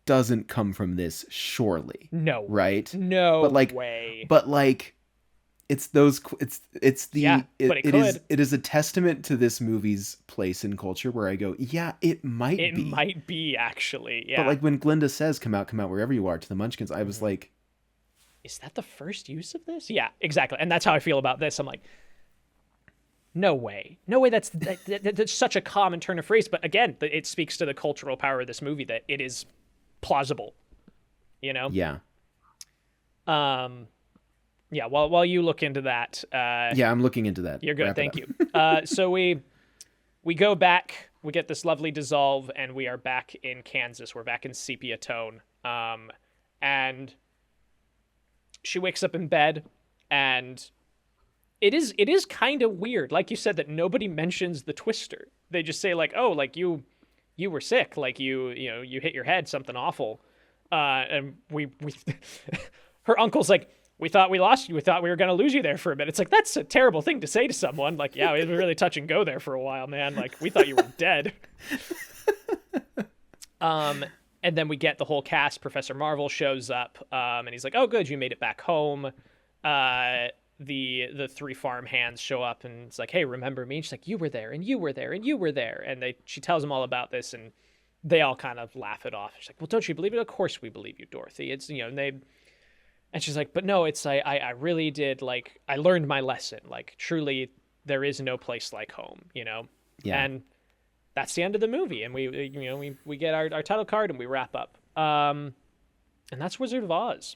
doesn't come from this, surely. No. Right? No but way. But like, it's those, it's the, Yeah, but it could. it is a testament to this movie's place in culture where I go, yeah, it might be. It might be, actually, yeah. But like when Glinda says, come out wherever you are to the Munchkins, I was like, is that the first use of this? Yeah, exactly. And that's how I feel about this. I'm like, no way. No way that's such a common turn of phrase. But again, it speaks to the cultural power of this movie that it is plausible, you know? yeah. Yeah, while you look into that. Yeah, I'm looking into that. You're good, Wrap it thank up. you. So we go back, we get this lovely dissolve, and we are back in Kansas. We're back in sepia tone. And she wakes up in bed, and it is kind of weird, like you said, that nobody mentions the twister. They just say like, oh, like you were sick, like you hit your head, something awful. And we her uncle's like, we thought we lost you. We thought we were going to lose you there for a bit. It's like, that's a terrible thing to say to someone. Like, yeah, we was really touch and go there for a while, man. Like, we thought you were dead. And then we get the whole cast. Professor Marvel shows up, and he's like, oh, good, you made it back home. The three farm hands show up, and it's like, hey, remember me? And she's like, you were there, and you were there, and you were there. And she tells them all about this, and they all kind of laugh it off. She's like, well, don't you believe it? Of course we believe you, Dorothy. It's, and she's like, but no, it's, I really did, like, I learned my lesson. Like, truly, there is no place like home, Yeah. And that's the end of the movie. And we get our title card and we wrap up. And that's Wizard of Oz.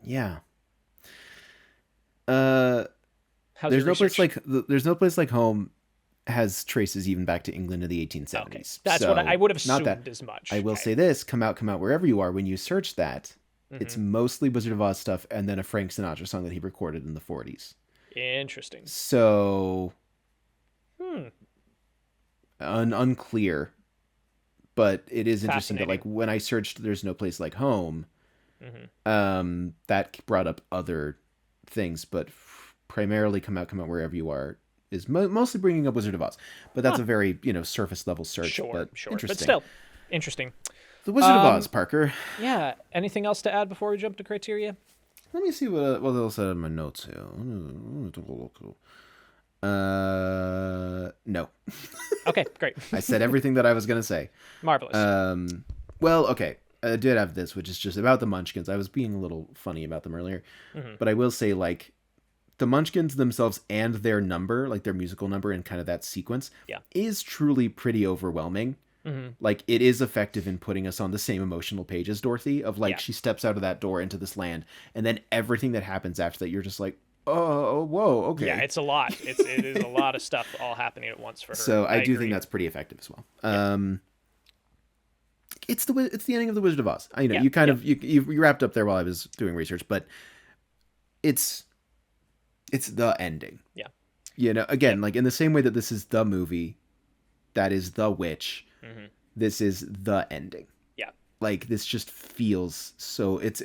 Yeah. How's There's your no place like home has traces even back to England in the 1870s. Okay. That's what I would have assumed as much. I will say this, come out wherever you are. When you search that, it's mostly Wizard of Oz stuff and then a Frank Sinatra song that he recorded in the 40s. Interesting. So, unclear, but it is interesting that, like, when I searched "There's No Place Like Home," that brought up other things, but primarily "Come Out Wherever You Are" is mostly bringing up Wizard of Oz. But that's a very surface level search. Sure, but interesting. But still, interesting. The Wizard of Oz, Parker. Yeah. Anything else to add before we jump to criteria? Let me see what else I have in my notes here. No. Okay, great. I said everything that I was going to say. Marvelous. Well, okay. I did have this, which is just about the Munchkins. I was being a little funny about them earlier. But I will say, like, the Munchkins themselves and their number, like their musical number and kind of that sequence, is truly pretty overwhelming. Like, it is effective in putting us on the same emotional page as Dorothy, of like, she steps out of that door into this land, and then everything that happens after that, you're just like, oh, whoa, okay. Yeah, it's a lot. It is a lot of stuff all happening at once for her. So I do think that's pretty effective as well. It's the ending of The Wizard of Oz. I know you wrapped up there while I was doing research, but it's the ending. Yeah. Again, like in the same way that this is the movie, that is the witch. This is the ending. Yeah. Like, this just feels so. It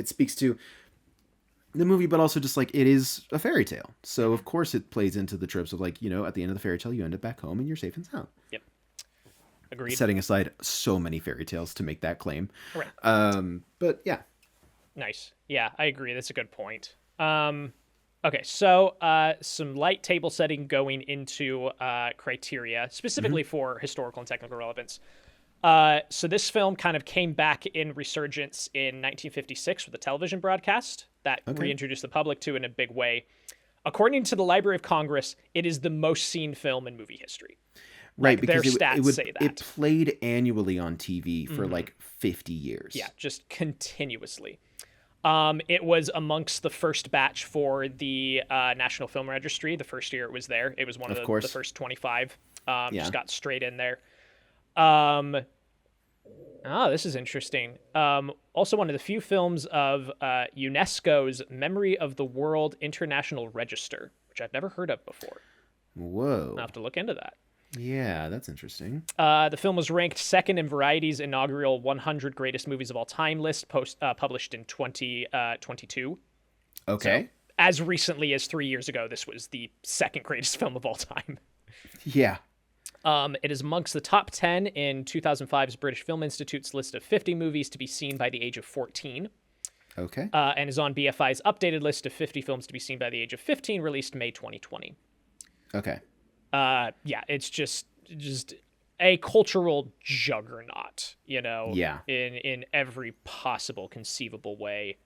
speaks to the movie, but also just like, it is a fairy tale. So of course it plays into the tropes of, like, at the end of the fairy tale, you end up back home and you're safe and sound. Yep. Agreed. Setting aside so many fairy tales to make that claim. Right. But yeah. Nice. Yeah, I agree. That's a good point. Okay, so some light table setting going into criteria, specifically for historical and technical relevance. So this film kind of came back in resurgence in 1956 with a television broadcast that reintroduced the public to it in a big way. According to the Library of Congress, it is the most seen film in movie history. Right, like, because their stats say that. It played annually on TV for like 50 years. Yeah, just continuously. It was amongst the first batch for the National Film Registry. The first year it was there. It was one of the first 25. Just got straight in there. This is interesting. Also one of the few films of UNESCO's Memory of the World International Register, which I've never heard of before. Whoa. I'll have to look into that. Yeah, that's interesting. The film was ranked second in Variety's inaugural 100 Greatest Movies of All Time list, published in 2022. Okay. So, as recently as 3 years ago, this was the second greatest film of all time. Yeah. It is amongst the top 10 in 2005's British Film Institute's list of 50 movies to be seen by the age of 14. Okay. And is on BFI's updated list of 50 films to be seen by the age of 15, released May 2020. Okay. Yeah, it's just a cultural juggernaut, Yeah. in every possible conceivable way.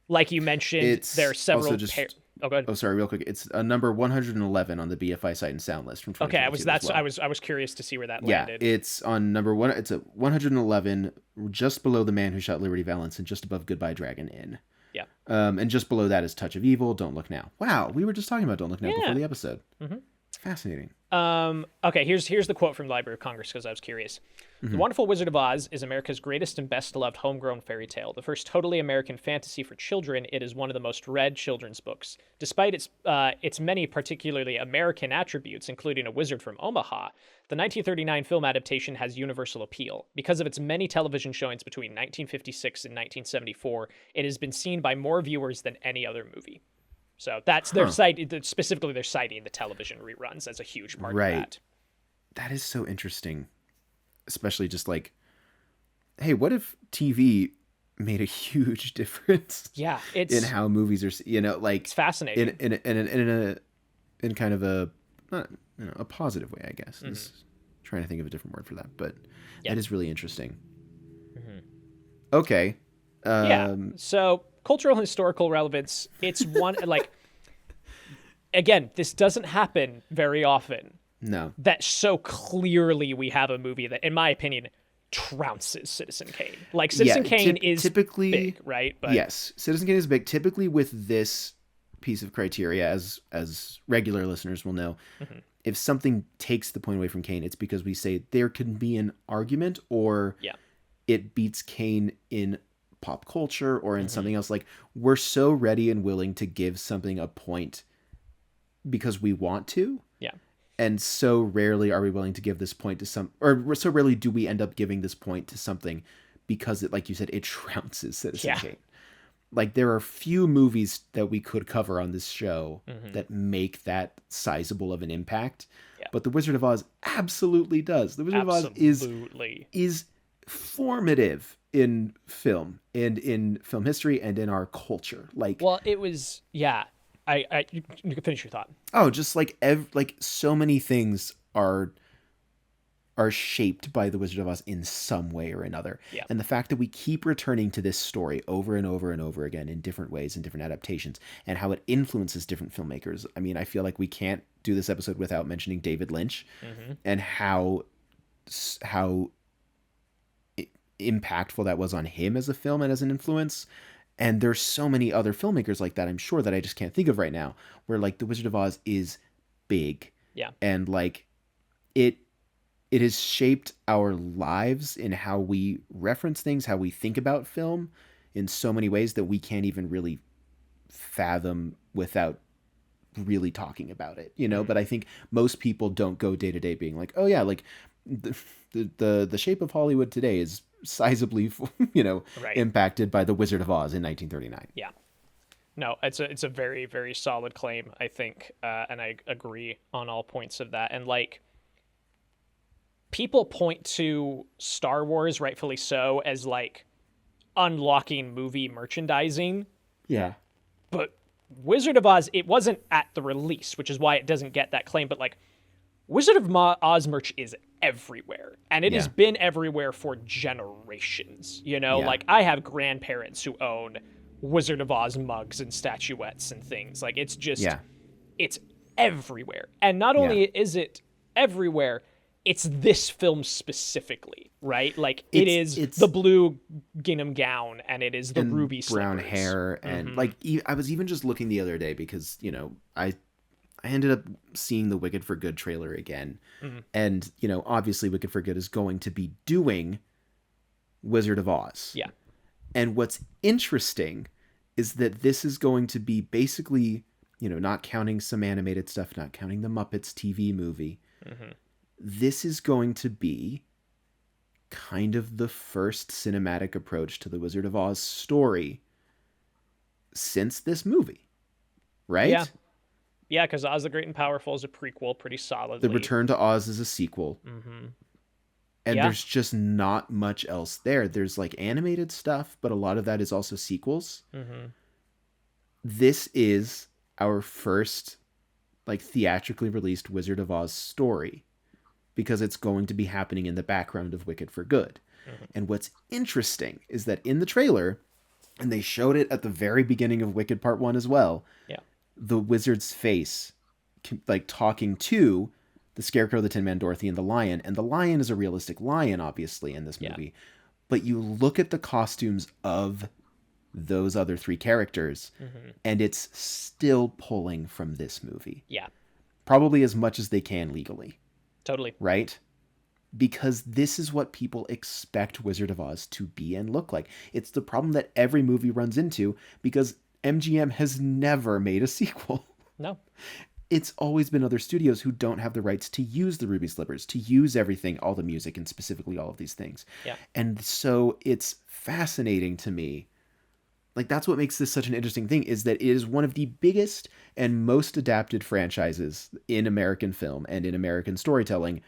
Like you mentioned, there are several also just, go ahead. Oh, sorry, real quick. It's a number 111 on the BFI Sight and Sound list from 2022. Okay, I was curious to see where that landed. Yeah, it's on number one. It's at 111, just below The Man Who Shot Liberty Valance and just above Goodbye Dragon Inn. Yeah. And just below that is Touch of Evil, Don't Look Now. Wow, we were just talking about Don't Look Now before the episode. Mm-hmm. Fascinating. Okay, here's the quote from the Library of Congress because I was curious. The Wonderful Wizard of Oz is America's greatest and best-loved homegrown fairy tale. The first totally American fantasy for children, it is one of the most read children's books. Despite its many particularly American attributes, including a wizard from Omaha, the 1939 film adaptation has universal appeal. Because of its many television showings between 1956 and 1974, it has been seen by more viewers than any other movie. So that's their specifically they're citing the television reruns as a huge part of that. That is so interesting. Especially just like, hey, what if TV made a huge difference? Yeah, in how movies are, like it's fascinating in kind of a not, a positive way, I guess. Mm-hmm. Is trying to think of a different word for that, but that is really interesting. Mm-hmm. Okay. So cultural and historical relevance. It's one like. Again, this doesn't happen very often. No. That so clearly we have a movie that, in my opinion, trounces Citizen Kane. Like, Citizen Kane is typically big, right? But yes, Citizen Kane is big. Typically with this piece of criteria, as regular listeners will know, if something takes the point away from Kane, it's because we say there can be an argument or it beats Kane in pop culture or in something else. Like, we're so ready and willing to give something a point because we want to. Yeah. And so rarely are we willing to give this point to or so rarely do we end up giving this point to something because it, like you said, it trounces Citizen Kane. Like, there are few movies that we could cover on this show that make that sizable of an impact. Yeah. But The Wizard of Oz absolutely does. The Wizard of Oz is formative in film and in film history and in our culture. Like, well, it was, you can finish your thought. Oh, just like so many things are shaped by The Wizard of Oz in some way or another. Yeah. And the fact that we keep returning to this story over and over and over again in different ways and different adaptations and how it influences different filmmakers. I mean, I feel like we can't do this episode without mentioning David Lynch and how impactful that was on him as a film and as an influence. And there's so many other filmmakers like that, I'm sure, that I just can't think of right now, where like The Wizard of Oz is big. Yeah. And like it has shaped our lives in how we reference things, how we think about film in so many ways that we can't even really fathom without really talking about it, But I think most people don't go day to day being like, oh yeah, like the shape of Hollywood today is sizably, impacted by The Wizard of Oz in 1939. Yeah. No, it's a very, very solid claim, I think, and I agree on all points of that. And like, people point to Star Wars, rightfully so, as like unlocking movie merchandising. Yeah. But Wizard of Oz, it wasn't at the release, which is why it doesn't get that claim. But like, Wizard of Oz merch is everywhere, and it has been everywhere for generations. Like, I have grandparents who own Wizard of Oz mugs and statuettes and things. Like, it's just it's everywhere. And not only is it everywhere, it's this film specifically, right? Like, it's the blue gingham gown and it is the ruby brown slippers. Hair and like, I was even just looking the other day because I ended up seeing the Wicked for Good trailer again. And, obviously Wicked for Good is going to be doing Wizard of Oz. Yeah. And what's interesting is that this is going to be basically, not counting some animated stuff, not counting the Muppets TV movie, this is going to be kind of the first cinematic approach to the Wizard of Oz story since this movie, right? Yeah. Yeah, because Oz the Great and Powerful is a prequel pretty solidly. The Return to Oz is a sequel. And there's just not much else there. There's like animated stuff, but a lot of that is also sequels. This is our first like theatrically released Wizard of Oz story because it's going to be happening in the background of Wicked for Good. And what's interesting is that in the trailer, and they showed it at the very beginning of Wicked Part 1 as well, the wizard's face like talking to the Scarecrow, the Tin Man, Dorothy, and the Lion is a realistic lion, obviously, in this movie. But you look at the costumes of those other three characters, and it's still pulling from this movie. Yeah. Probably as much as they can legally. Totally. Right? Because this is what people expect Wizard of Oz to be and look like. It's the problem that every movie runs into because MGM has never made a sequel. No. It's always been other studios who don't have the rights to use the Ruby Slippers, to use everything, all the music, and specifically all of these things. Yeah. And so it's fascinating to me. Like, that's what makes this such an interesting thing, is that it is one of the biggest and most adapted franchises in American film and in American storytelling.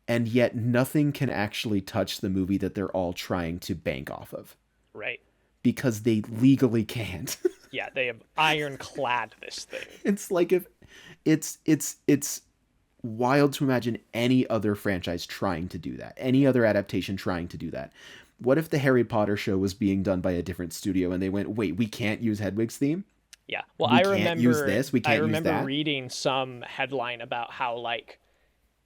And yet nothing can actually touch the movie that they're all trying to bank off of. Right. Because they legally can't. Yeah, they have ironclad this thing. It's like if it's wild to imagine any other franchise trying to do that. Any other adaptation trying to do that. What if the Harry Potter show was being done by a different studio and they went, wait, we can't use Hedwig's theme? Yeah. Well, I remember reading some headline about how like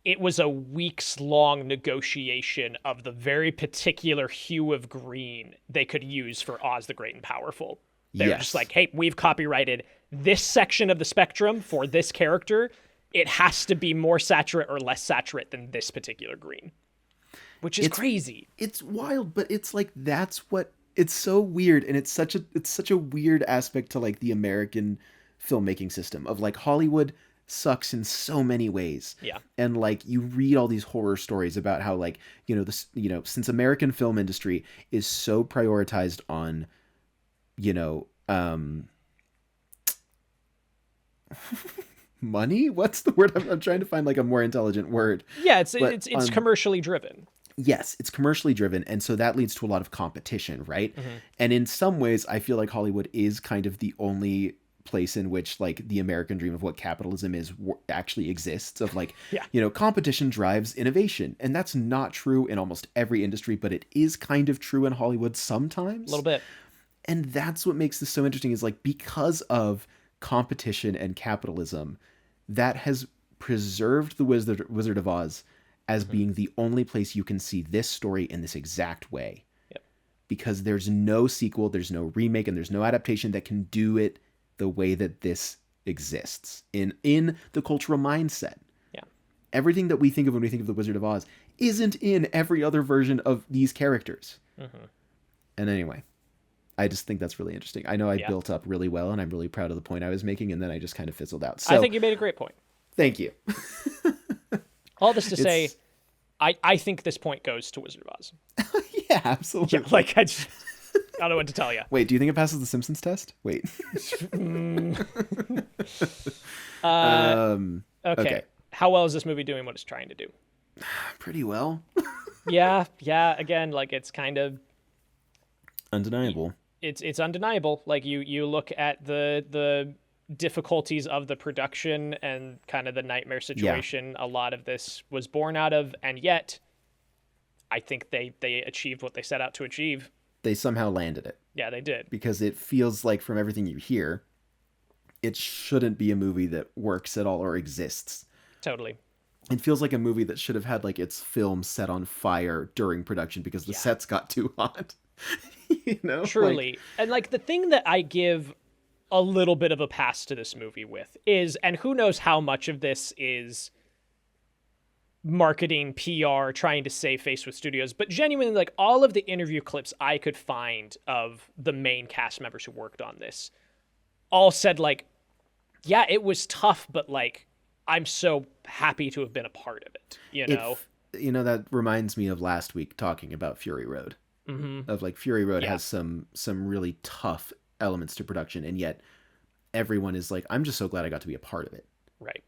it was a weeks-long negotiation of the very particular hue of green they could use for Oz the Great and Powerful. They were just like, hey, we've copyrighted this section of the spectrum for this character. It has to be more saturate or less saturate than this particular green. Which is crazy. It's wild, but it's like it's so weird, and it's such a weird aspect to like the American filmmaking system of like Hollywood sucks in so many ways. Yeah. And like you read all these horror stories about how like, since American film industry is so prioritized on, money? What's the word? I'm trying to find like a more intelligent word. Yeah, it's commercially driven. Yes, it's commercially driven, and so that leads to a lot of competition, right? And in some ways, I feel like Hollywood is kind of the only place in which like the American dream of what capitalism is actually exists, of like, competition drives innovation. And that's not true in almost every industry, but it is kind of true in Hollywood sometimes. A little bit. And that's what makes this so interesting, is like, because of competition and capitalism, that has preserved the Wizard of Oz as being the only place you can see this story in this exact way. Because there's no sequel, there's no remake, and there's no adaptation that can do it the way that this exists in the cultural mindset. Everything that we think of when we think of the Wizard of Oz isn't in every other version of these characters. And anyway, I just think that's really interesting. I know I built up really well, and I'm really proud of the point I was making, and then I just kind of fizzled out. So I think you made a great point. Thank you. All this to say, I think this point goes to Wizard of Oz. Yeah, absolutely. Yeah, like I don't know what to tell you. Wait, do you think it passes the Simpsons test? Wait. Okay. How well is this movie doing what it's trying to do? Pretty well. Yeah. Again, like it's kind of undeniable. It's undeniable. Like you look at the difficulties of the production and kind of the nightmare situation a lot of this was born out of, and yet I think they achieved what they set out to achieve. They somehow landed it. Yeah, they did. Because it feels like, from everything you hear, it shouldn't be a movie that works at all or exists. Totally. It feels like a movie that should have had like its film set on fire during production because the sets got too hot. Truly. And like the thing that I give a little bit of a pass to this movie with is, and who knows how much of this is marketing, PR, trying to save face with studios, but genuinely, like all of the interview clips I could find of the main cast members who worked on this all said like, yeah, it was tough, but like I'm so happy to have been a part of it, you know. That reminds me of last week talking about Fury Road. Of like Fury Road has some really tough elements to production, and yet everyone is like, I'm just so glad I got to be a part of it. Right.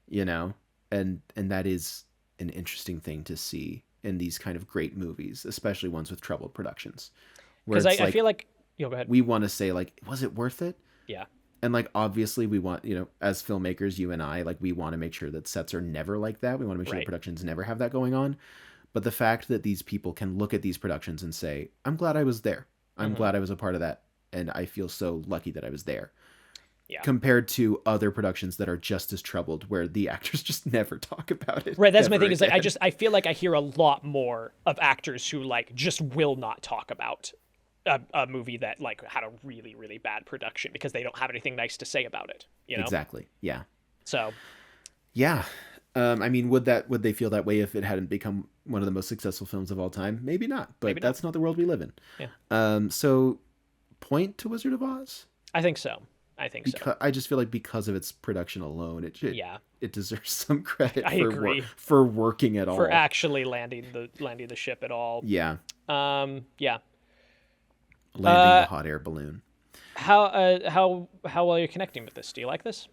You know, and that is an interesting thing to see in these kind of great movies, especially ones with troubled productions. Because I feel like, go ahead. We want to say like, was it worth it? Yeah. And like, obviously we want, as filmmakers, you and I, like, we want to make sure that sets are never like that. We want to make sure that productions never have that going on. But the fact that these people can look at these productions and say, I'm glad I was there. I'm glad I was a part of that. And I feel so lucky that I was there. Yeah. Compared to other productions that are just as troubled, where the actors just never talk about it. Right. That's my thing. Is like, I feel like I hear a lot more of actors who like just will not talk about a movie that like had a really, really bad production because they don't have anything nice to say about it. You know? Exactly. Yeah. So. Yeah. I mean, would they feel that way if it hadn't become one of the most successful films of all time? Maybe not, but that's not the world we live in. Yeah. So point to Wizard of Oz? I think so. So. I just feel like because of its production alone, it deserves some credit for working at all. For actually landing the ship at all. Yeah. Yeah. Landing the hot air balloon. How well you're connecting with this? Do you like this?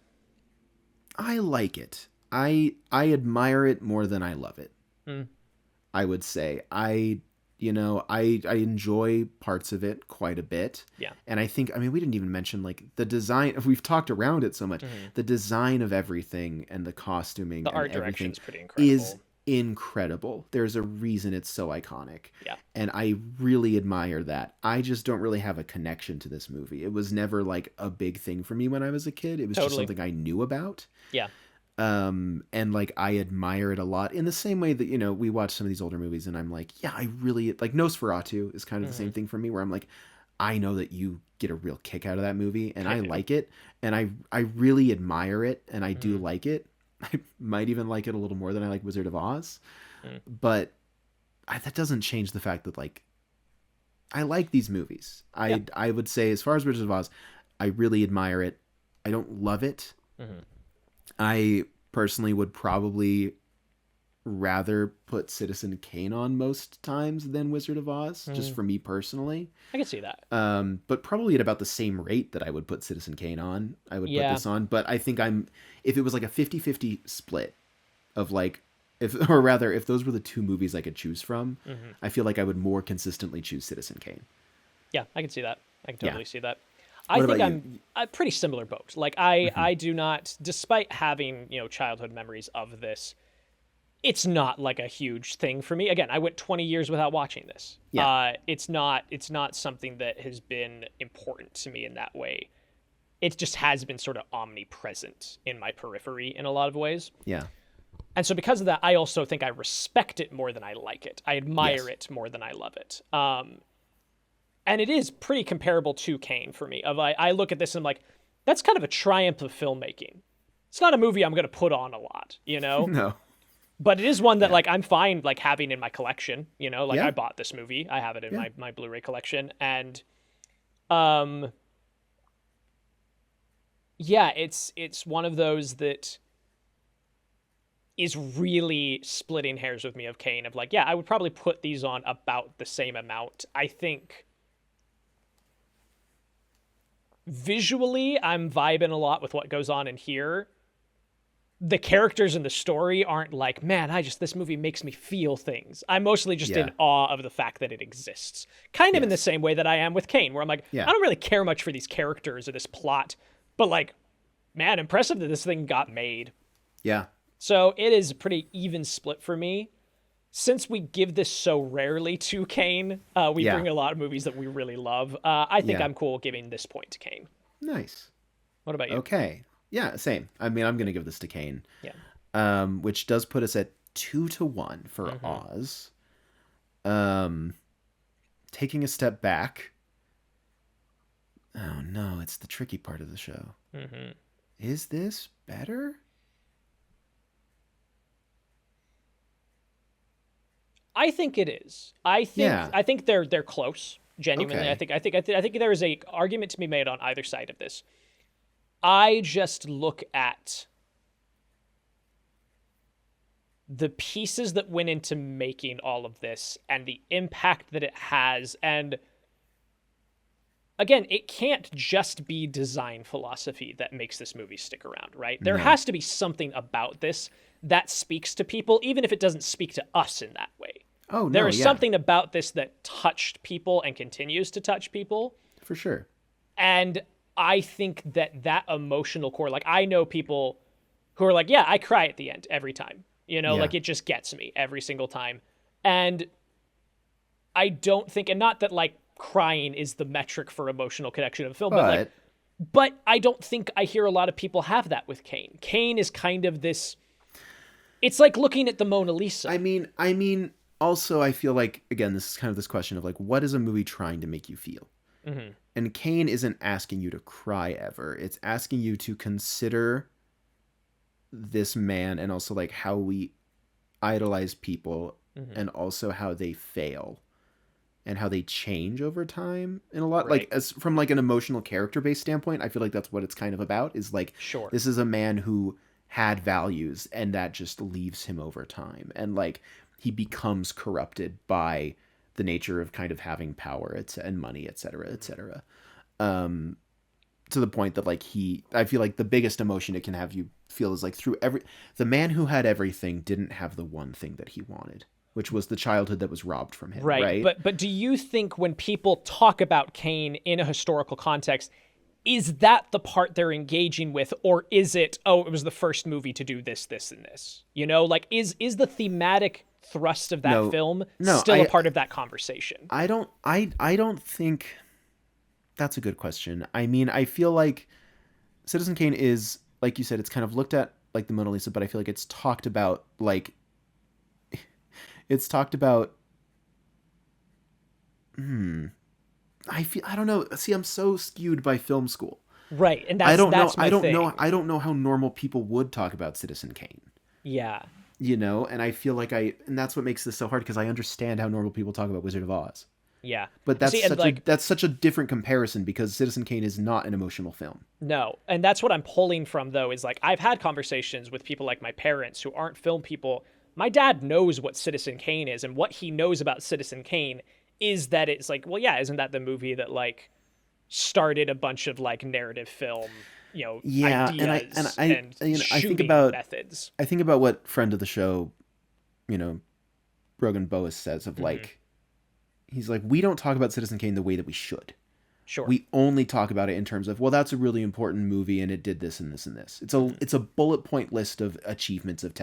I like it. I admire it more than I love it. I would say I enjoy parts of it quite a bit. Yeah. And I think, we didn't even mention like the design. We've talked around it so much. The design of everything and the costuming, the art direction is pretty incredible. Is incredible. There's a reason it's so iconic. Yeah. And I really admire that. I just don't really have a connection to this movie. It was never like a big thing for me when I was a kid. It was just something I knew about. Yeah. And like I admire it a lot in the same way that, we watch some of these older movies and I'm like, yeah, I really like Nosferatu is kind of the same thing for me, where I'm like, I know that you get a real kick out of that movie and I like it. And I really admire it. And I do like it. I might even like it a little more than I like Wizard of Oz, but that doesn't change the fact that like, I like these movies. I would say as far as Wizard of Oz, I really admire it. I don't love it. I personally would probably rather put Citizen Kane on most times than Wizard of Oz, just for me personally. I can see that. But probably at about the same rate that I would put Citizen Kane on, I would put this on. But I think if it was like a 50-50 split of like, if those were the two movies I could choose from, I feel like I would more consistently choose Citizen Kane. Yeah, I can see that. I can totally see that. I think I'm a pretty similar boat. Like I do not, despite having, childhood memories of this, it's not like a huge thing for me. Again, I went 20 years without watching this. Yeah. It's not something that has been important to me in that way. It just has been sort of omnipresent in my periphery in a lot of ways. Yeah. And so because of that, I also think I respect it more than I like it. I admire it more than I love it. And it is pretty comparable to Kane for me. I look at this and I'm like, that's kind of a triumph of filmmaking. It's not a movie I'm going to put on a lot, No. But it is one that like I'm fine like having in my collection, I bought this movie. I have it in my Blu-ray collection. And it's one of those that is really splitting hairs with me of Kane of like, I would probably put these on about the same amount. I think visually I'm vibing a lot with what goes on in here. The characters in the story aren't like, man, this movie makes me feel things. I'm mostly just in awe of the fact that it exists. Kind of in the same way that I am with Kane, where I'm like, I don't really care much for these characters or this plot, but like, man, impressive that this thing got made. Yeah. So it is a pretty even split for me. Since we give this so rarely to Kane, we bring a lot of movies that we really love. I think I'm cool giving this point to Kane. Nice. What about you? Okay. Yeah, same. I'm going to give this to Kane. Yeah. Which does put us at 2-1 for Oz. Taking a step back. Oh no, it's the tricky part of the show. Is this better? I think it is. I think they're close. Genuinely, okay. I think there is a argument to be made on either side of this. I just look at the pieces that went into making all of this and the impact that it has. And again, it can't just be design philosophy that makes this movie stick around, right? There has to be something about this that speaks to people, even if it doesn't speak to us in that way. Oh, no, There is something about this that touched people and continues to touch people. For sure. And I think that emotional core, like I know people who are like, yeah, I cry at the end every time. Like it just gets me every single time. And I don't think, and not that like crying is the metric for emotional connection of the film, but I don't think I hear a lot of people have that with Kane. Kane is kind of this, it's like looking at the Mona Lisa. I mean, also I feel like, again, this is kind of this question of like, what is a movie trying to make you feel? Mm-hmm. And Kane isn't asking you to cry ever. It's asking you to consider this man and also like how we idolize people and also how they fail and how they change over time in a lot. Right. Like as from like an emotional character based standpoint, I feel like that's what it's kind of about is like, Sure. This is a man who had values and that just leaves him over time. And like he becomes corrupted by the nature of kind of having power and money, et cetera, et cetera. To the point that like I feel like the biggest emotion it can have you feel is like the man who had everything didn't have the one thing that he wanted, which was the childhood that was robbed from him. Right. But do you think when people talk about Kane in a historical context, is that the part they're engaging with, or is it, it was the first movie to do this, this, and this? Like is the thematic thrust of that film still a part of that conversation? I don't think. That's a good question. I mean, I feel like Citizen Kane is, like you said, it's kind of looked at like the Mona Lisa, but I feel like it's talked about like, I don't know. See, I'm so skewed by film school. Right. And that's my thing. I don't know how normal people would talk about Citizen Kane. Yeah. And I feel like and that's what makes this so hard because I understand how normal people talk about Wizard of Oz. Yeah. But that's such a different comparison because Citizen Kane is not an emotional film. No. And that's what I'm pulling from, though, is like I've had conversations with people like my parents who aren't film people. My dad knows what Citizen Kane is, and what he knows about Citizen Kane is that it's like, well, yeah, isn't that the movie that like started a bunch of like narrative film, ideas and I think about methods. I think about what friend of the show, Brogan Boas says of like, he's like, we don't talk about Citizen Kane the way that we should. Sure. We only talk about it in terms of, well, that's a really important movie and it did this and this and this. It's a bullet point list of achievements of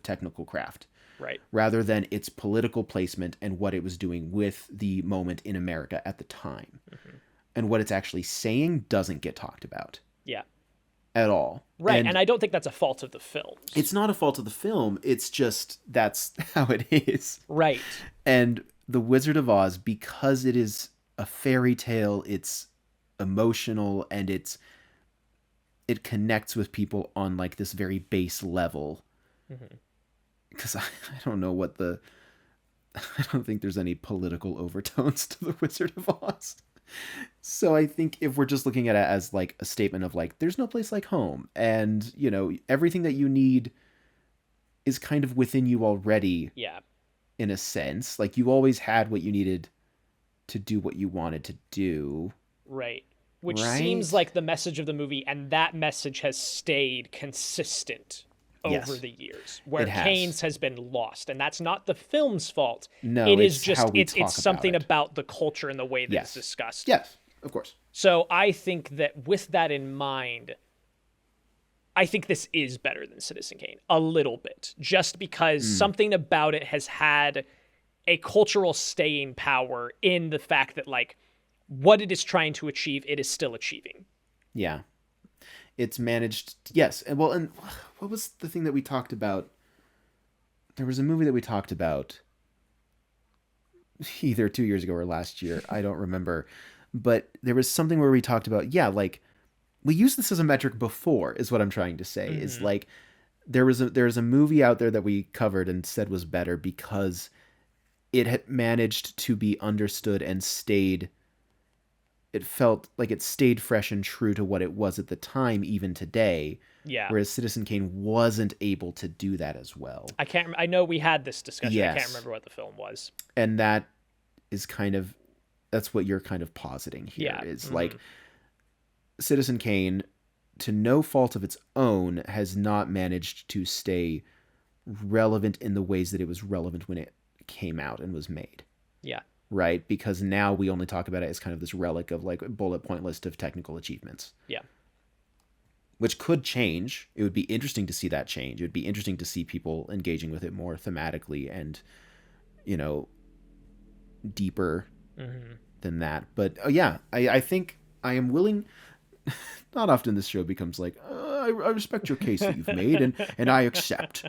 technical craft. Right. Rather than its political placement and what it was doing with the moment in America at the time. Mm-hmm. And what it's actually saying doesn't get talked about. Yeah. At all. Right. And I don't think that's a fault of the film. It's not a fault of the film. It's just that's how it is. Right. And The Wizard of Oz, because it is a fairy tale, it's emotional and it connects with people on like this very base level. Because I don't know I don't think there's any political overtones to The Wizard of Oz. So I think if we're just looking at it as like a statement of like, there's no place like home and, everything that you need is kind of within you already. Yeah. In a sense, like you always had what you needed to do what you wanted to do. Right. Which seems like the message of the movie, and that message has stayed consistent over the years, where Kane's has been lost, and that's not the film's fault. No, it is just it's something about the culture and the way that it's discussed. Yes, of course. So I think that with that in mind, I think this is better than Citizen Kane a little bit, just because something about it has had a cultural staying power in the fact that like what it is trying to achieve, it is still achieving. Yeah. It's managed. Yes. And what was the thing that we talked about? There was a movie that we talked about either 2 years ago or last year. I don't remember, but there was something where we talked about, like we used this as a metric before is what I'm trying to say is like, there's a movie out there that we covered and said was better because it had managed to be understood and stayed it felt like it stayed fresh and true to what it was at the time, even today. Yeah. Whereas Citizen Kane wasn't able to do that as well. I know we had this discussion. Yes. I can't remember what the film was. And that is that's what you're kind of positing here. Yeah. Is like Citizen Kane, to no fault of its own, has not managed to stay relevant in the ways that it was relevant when it came out and was made. Yeah. Right? Because now we only talk about it as kind of this relic of like a bullet point list of technical achievements. Yeah. Which could change. It would be interesting to see that change. It would be interesting to see people engaging with it more thematically and, deeper than that. But yeah, I think I am willing. Not often this show becomes like, I respect your case that you've made and I accept.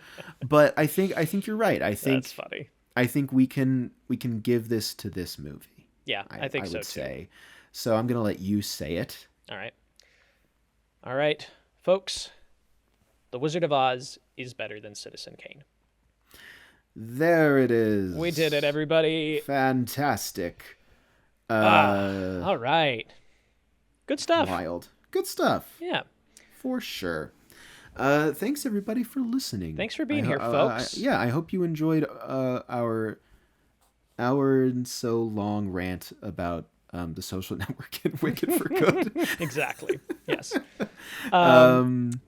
But I think you're right. That's funny. I think we can give this to this movie. Yeah, I think I so would too. say. So I'm gonna let you say it. All right, folks. The Wizard of Oz is better than Citizen Kane. There it is. We did it, everybody. Fantastic. All right. Good stuff. Wild. Good stuff. Yeah. For sure. Thanks everybody for listening. Thanks for being here, folks. I hope you enjoyed our hour and so long rant about The Social Network and Wicked for Good. Exactly. Yes.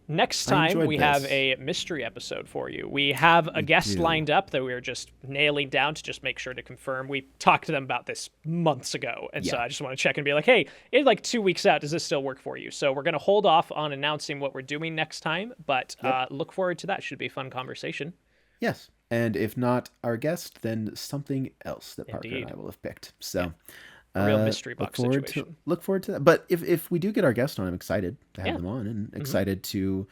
Next time we have a mystery episode for you. We have a guest lined up that we're just nailing down to just make sure to confirm. We talked to them about this months ago, and so I just want to check and be like, hey, in like 2 weeks out, does this still work for you? So we're going to hold off on announcing what we're doing next time, but look forward to that. Should be a fun conversation. Yes. And if not our guest, then something else that Parker and I will have picked. So a real mystery box situation. Look forward to that. But if we do get our guest on, I'm excited to have them on and excited to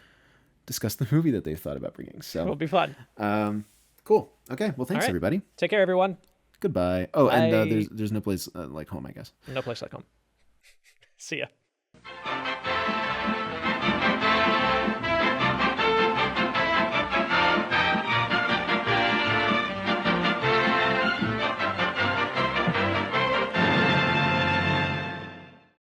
discuss the movie that they've thought about bringing. So it'll be fun. Cool. Okay. Well, thanks everybody. Take care, everyone. Goodbye. Oh, Bye. and there's no place like home, I guess. No place like home. See ya.